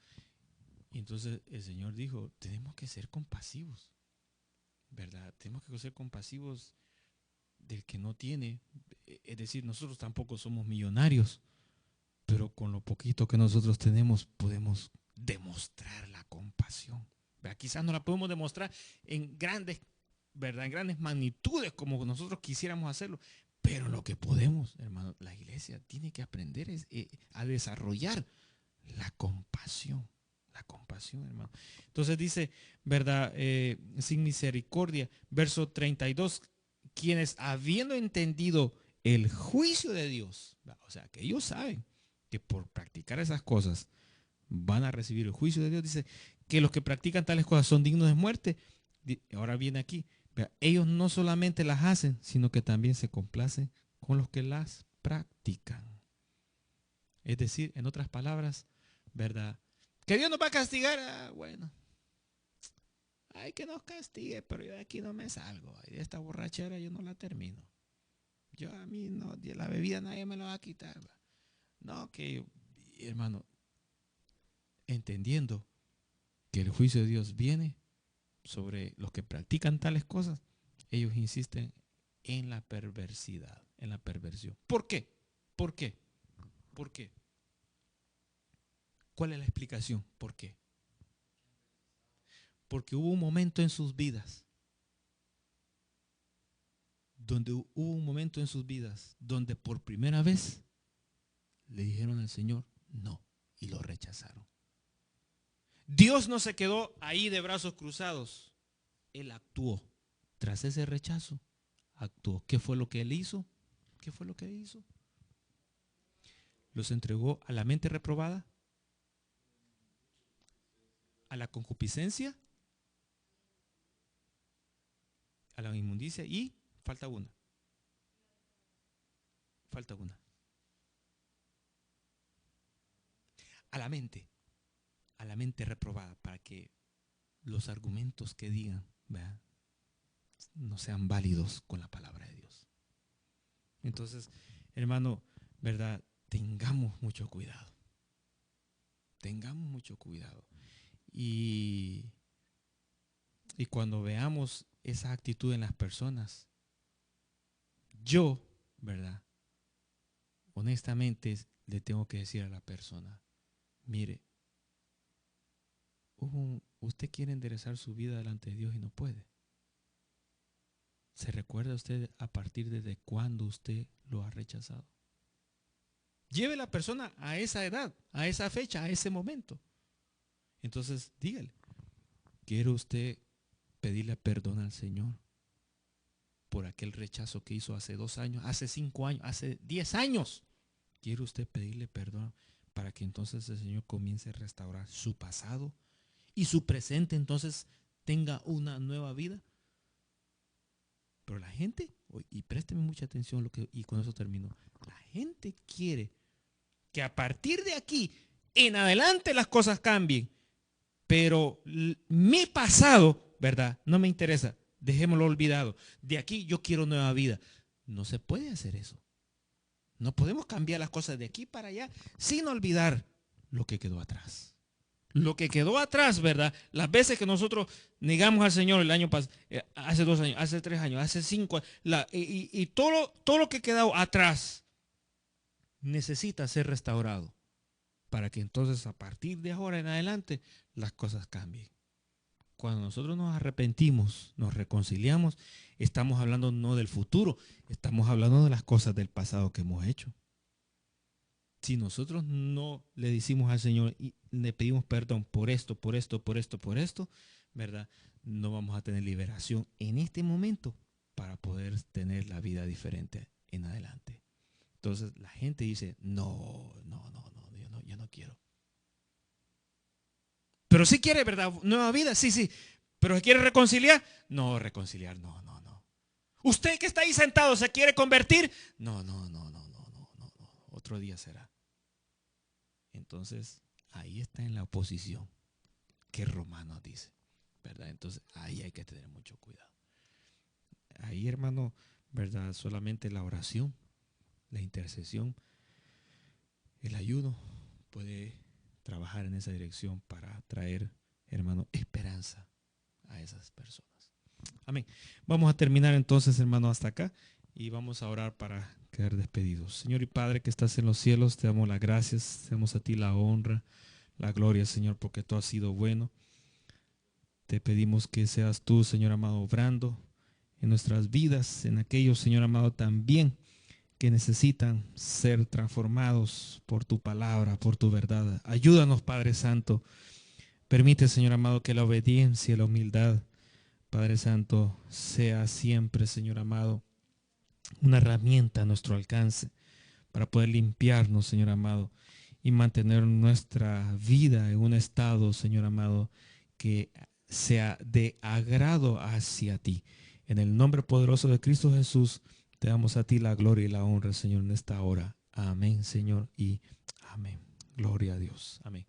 Y entonces el Señor dijo, tenemos que ser compasivos, ¿verdad? Tenemos que ser compasivos del que no tiene. Es decir, nosotros tampoco somos millonarios, pero con lo poquito que nosotros tenemos podemos demostrar la compasión. ¿Verdad? Quizás no la podemos demostrar en grandes, ¿verdad? En grandes magnitudes como nosotros quisiéramos hacerlo, pero lo que podemos, hermano, la iglesia tiene que aprender a desarrollar la compasión. La compasión, hermano. Entonces dice, ¿verdad? Sin misericordia. Verso 32. Quienes habiendo entendido el juicio de Dios, o sea, que ellos saben que por practicar esas cosas van a recibir el juicio de Dios. Dice que los que practican tales cosas son dignos de muerte. Ahora viene aquí. Ellos no solamente las hacen, sino que también se complacen con los que las practican. Es decir, en otras palabras, ¿verdad? Que Dios nos va a castigar. Bueno, hay que nos castigue, pero yo de aquí no me salgo. De esta borrachera yo no la termino. Yo a mí no, la bebida nadie me la va a quitar. No, que hermano, entendiendo que el juicio de Dios viene sobre los que practican tales cosas, ellos insisten en la perversidad, en la perversión. ¿Por qué? ¿Por qué? ¿Por qué? ¿Cuál es la explicación? ¿Por qué? Porque hubo un momento en sus vidas donde por primera vez le dijeron al Señor no y lo rechazaron. Dios no se quedó ahí de brazos cruzados. Él actuó. Tras ese rechazo, actuó. ¿Qué fue lo que él hizo? ¿Qué fue lo que hizo? Los entregó a la mente reprobada, a la concupiscencia, a la inmundicia y falta una. Falta una. A la mente reprobada, para que los argumentos que digan, ¿verdad?, no sean válidos con la palabra de Dios. Entonces, hermano, ¿verdad? Tengamos mucho cuidado. Tengamos mucho cuidado. Y cuando veamos esa actitud en las personas, yo, ¿verdad?, honestamente le tengo que decir a la persona, Mire, usted quiere enderezar su vida delante de Dios y no puede. ¿Se recuerda usted a partir de cuándo usted lo ha rechazado? Lleve la persona a esa edad, a esa fecha, a ese momento. Entonces, dígale, ¿quiere usted pedirle perdón al Señor por aquel rechazo que hizo hace 2 años, hace 5 años, hace 10 años? ¿Quiere usted pedirle perdón para que entonces el Señor comience a restaurar su pasado y su presente entonces tenga una nueva vida? Pero la gente, y présteme mucha atención y con eso termino, la gente quiere que a partir de aquí en adelante las cosas cambien, pero mi pasado, ¿verdad? No me interesa, dejémoslo olvidado. De aquí yo quiero nueva vida. No se puede hacer eso. No podemos cambiar las cosas de aquí para allá sin olvidar lo que quedó atrás. Lo que quedó atrás, ¿verdad? Las veces que nosotros negamos al Señor el año pasado, hace 2 años, hace 3 años, hace 5 años, y todo lo que quedó atrás necesita ser restaurado para que entonces a partir de ahora en adelante las cosas cambien. Cuando nosotros nos arrepentimos, nos reconciliamos, estamos hablando no del futuro, estamos hablando de las cosas del pasado que hemos hecho. Si nosotros no le decimos al Señor y le pedimos perdón por esto, ¿verdad? No vamos a tener liberación en este momento para poder tener la vida diferente en adelante. Entonces la gente dice, no, yo no quiero. Pero si quiere, ¿verdad? Nueva vida, sí. Pero ¿se quiere reconciliar? No, reconciliar, no. ¿Usted que está ahí sentado se quiere convertir? No. Otro día será. Entonces, ahí está en la oposición que Romanos dice, ¿verdad? Entonces, ahí hay que tener mucho cuidado. Ahí, hermano, ¿verdad? Solamente la oración, la intercesión, el ayuno puede trabajar en esa dirección para traer, hermano, esperanza a esas personas. Amén. Vamos a terminar entonces, hermano, hasta acá y vamos a orar para quedar despedidos. Señor y Padre que estás en los cielos, te damos las gracias, te damos a ti la honra, la gloria, Señor, porque tú has sido bueno. Te pedimos que seas tú, Señor amado, obrando en nuestras vidas, en aquellos, Señor amado, también que necesitan ser transformados por tu palabra, por tu verdad. Ayúdanos, Padre Santo. Permite, Señor amado, que la obediencia y la humildad, Padre Santo, sea siempre, Señor amado, una herramienta a nuestro alcance para poder limpiarnos, Señor amado, y mantener nuestra vida en un estado, Señor amado, que sea de agrado hacia ti. En el nombre poderoso de Cristo Jesús, te damos a ti la gloria y la honra, Señor, en esta hora. Amén, Señor, y amén. Gloria a Dios. Amén.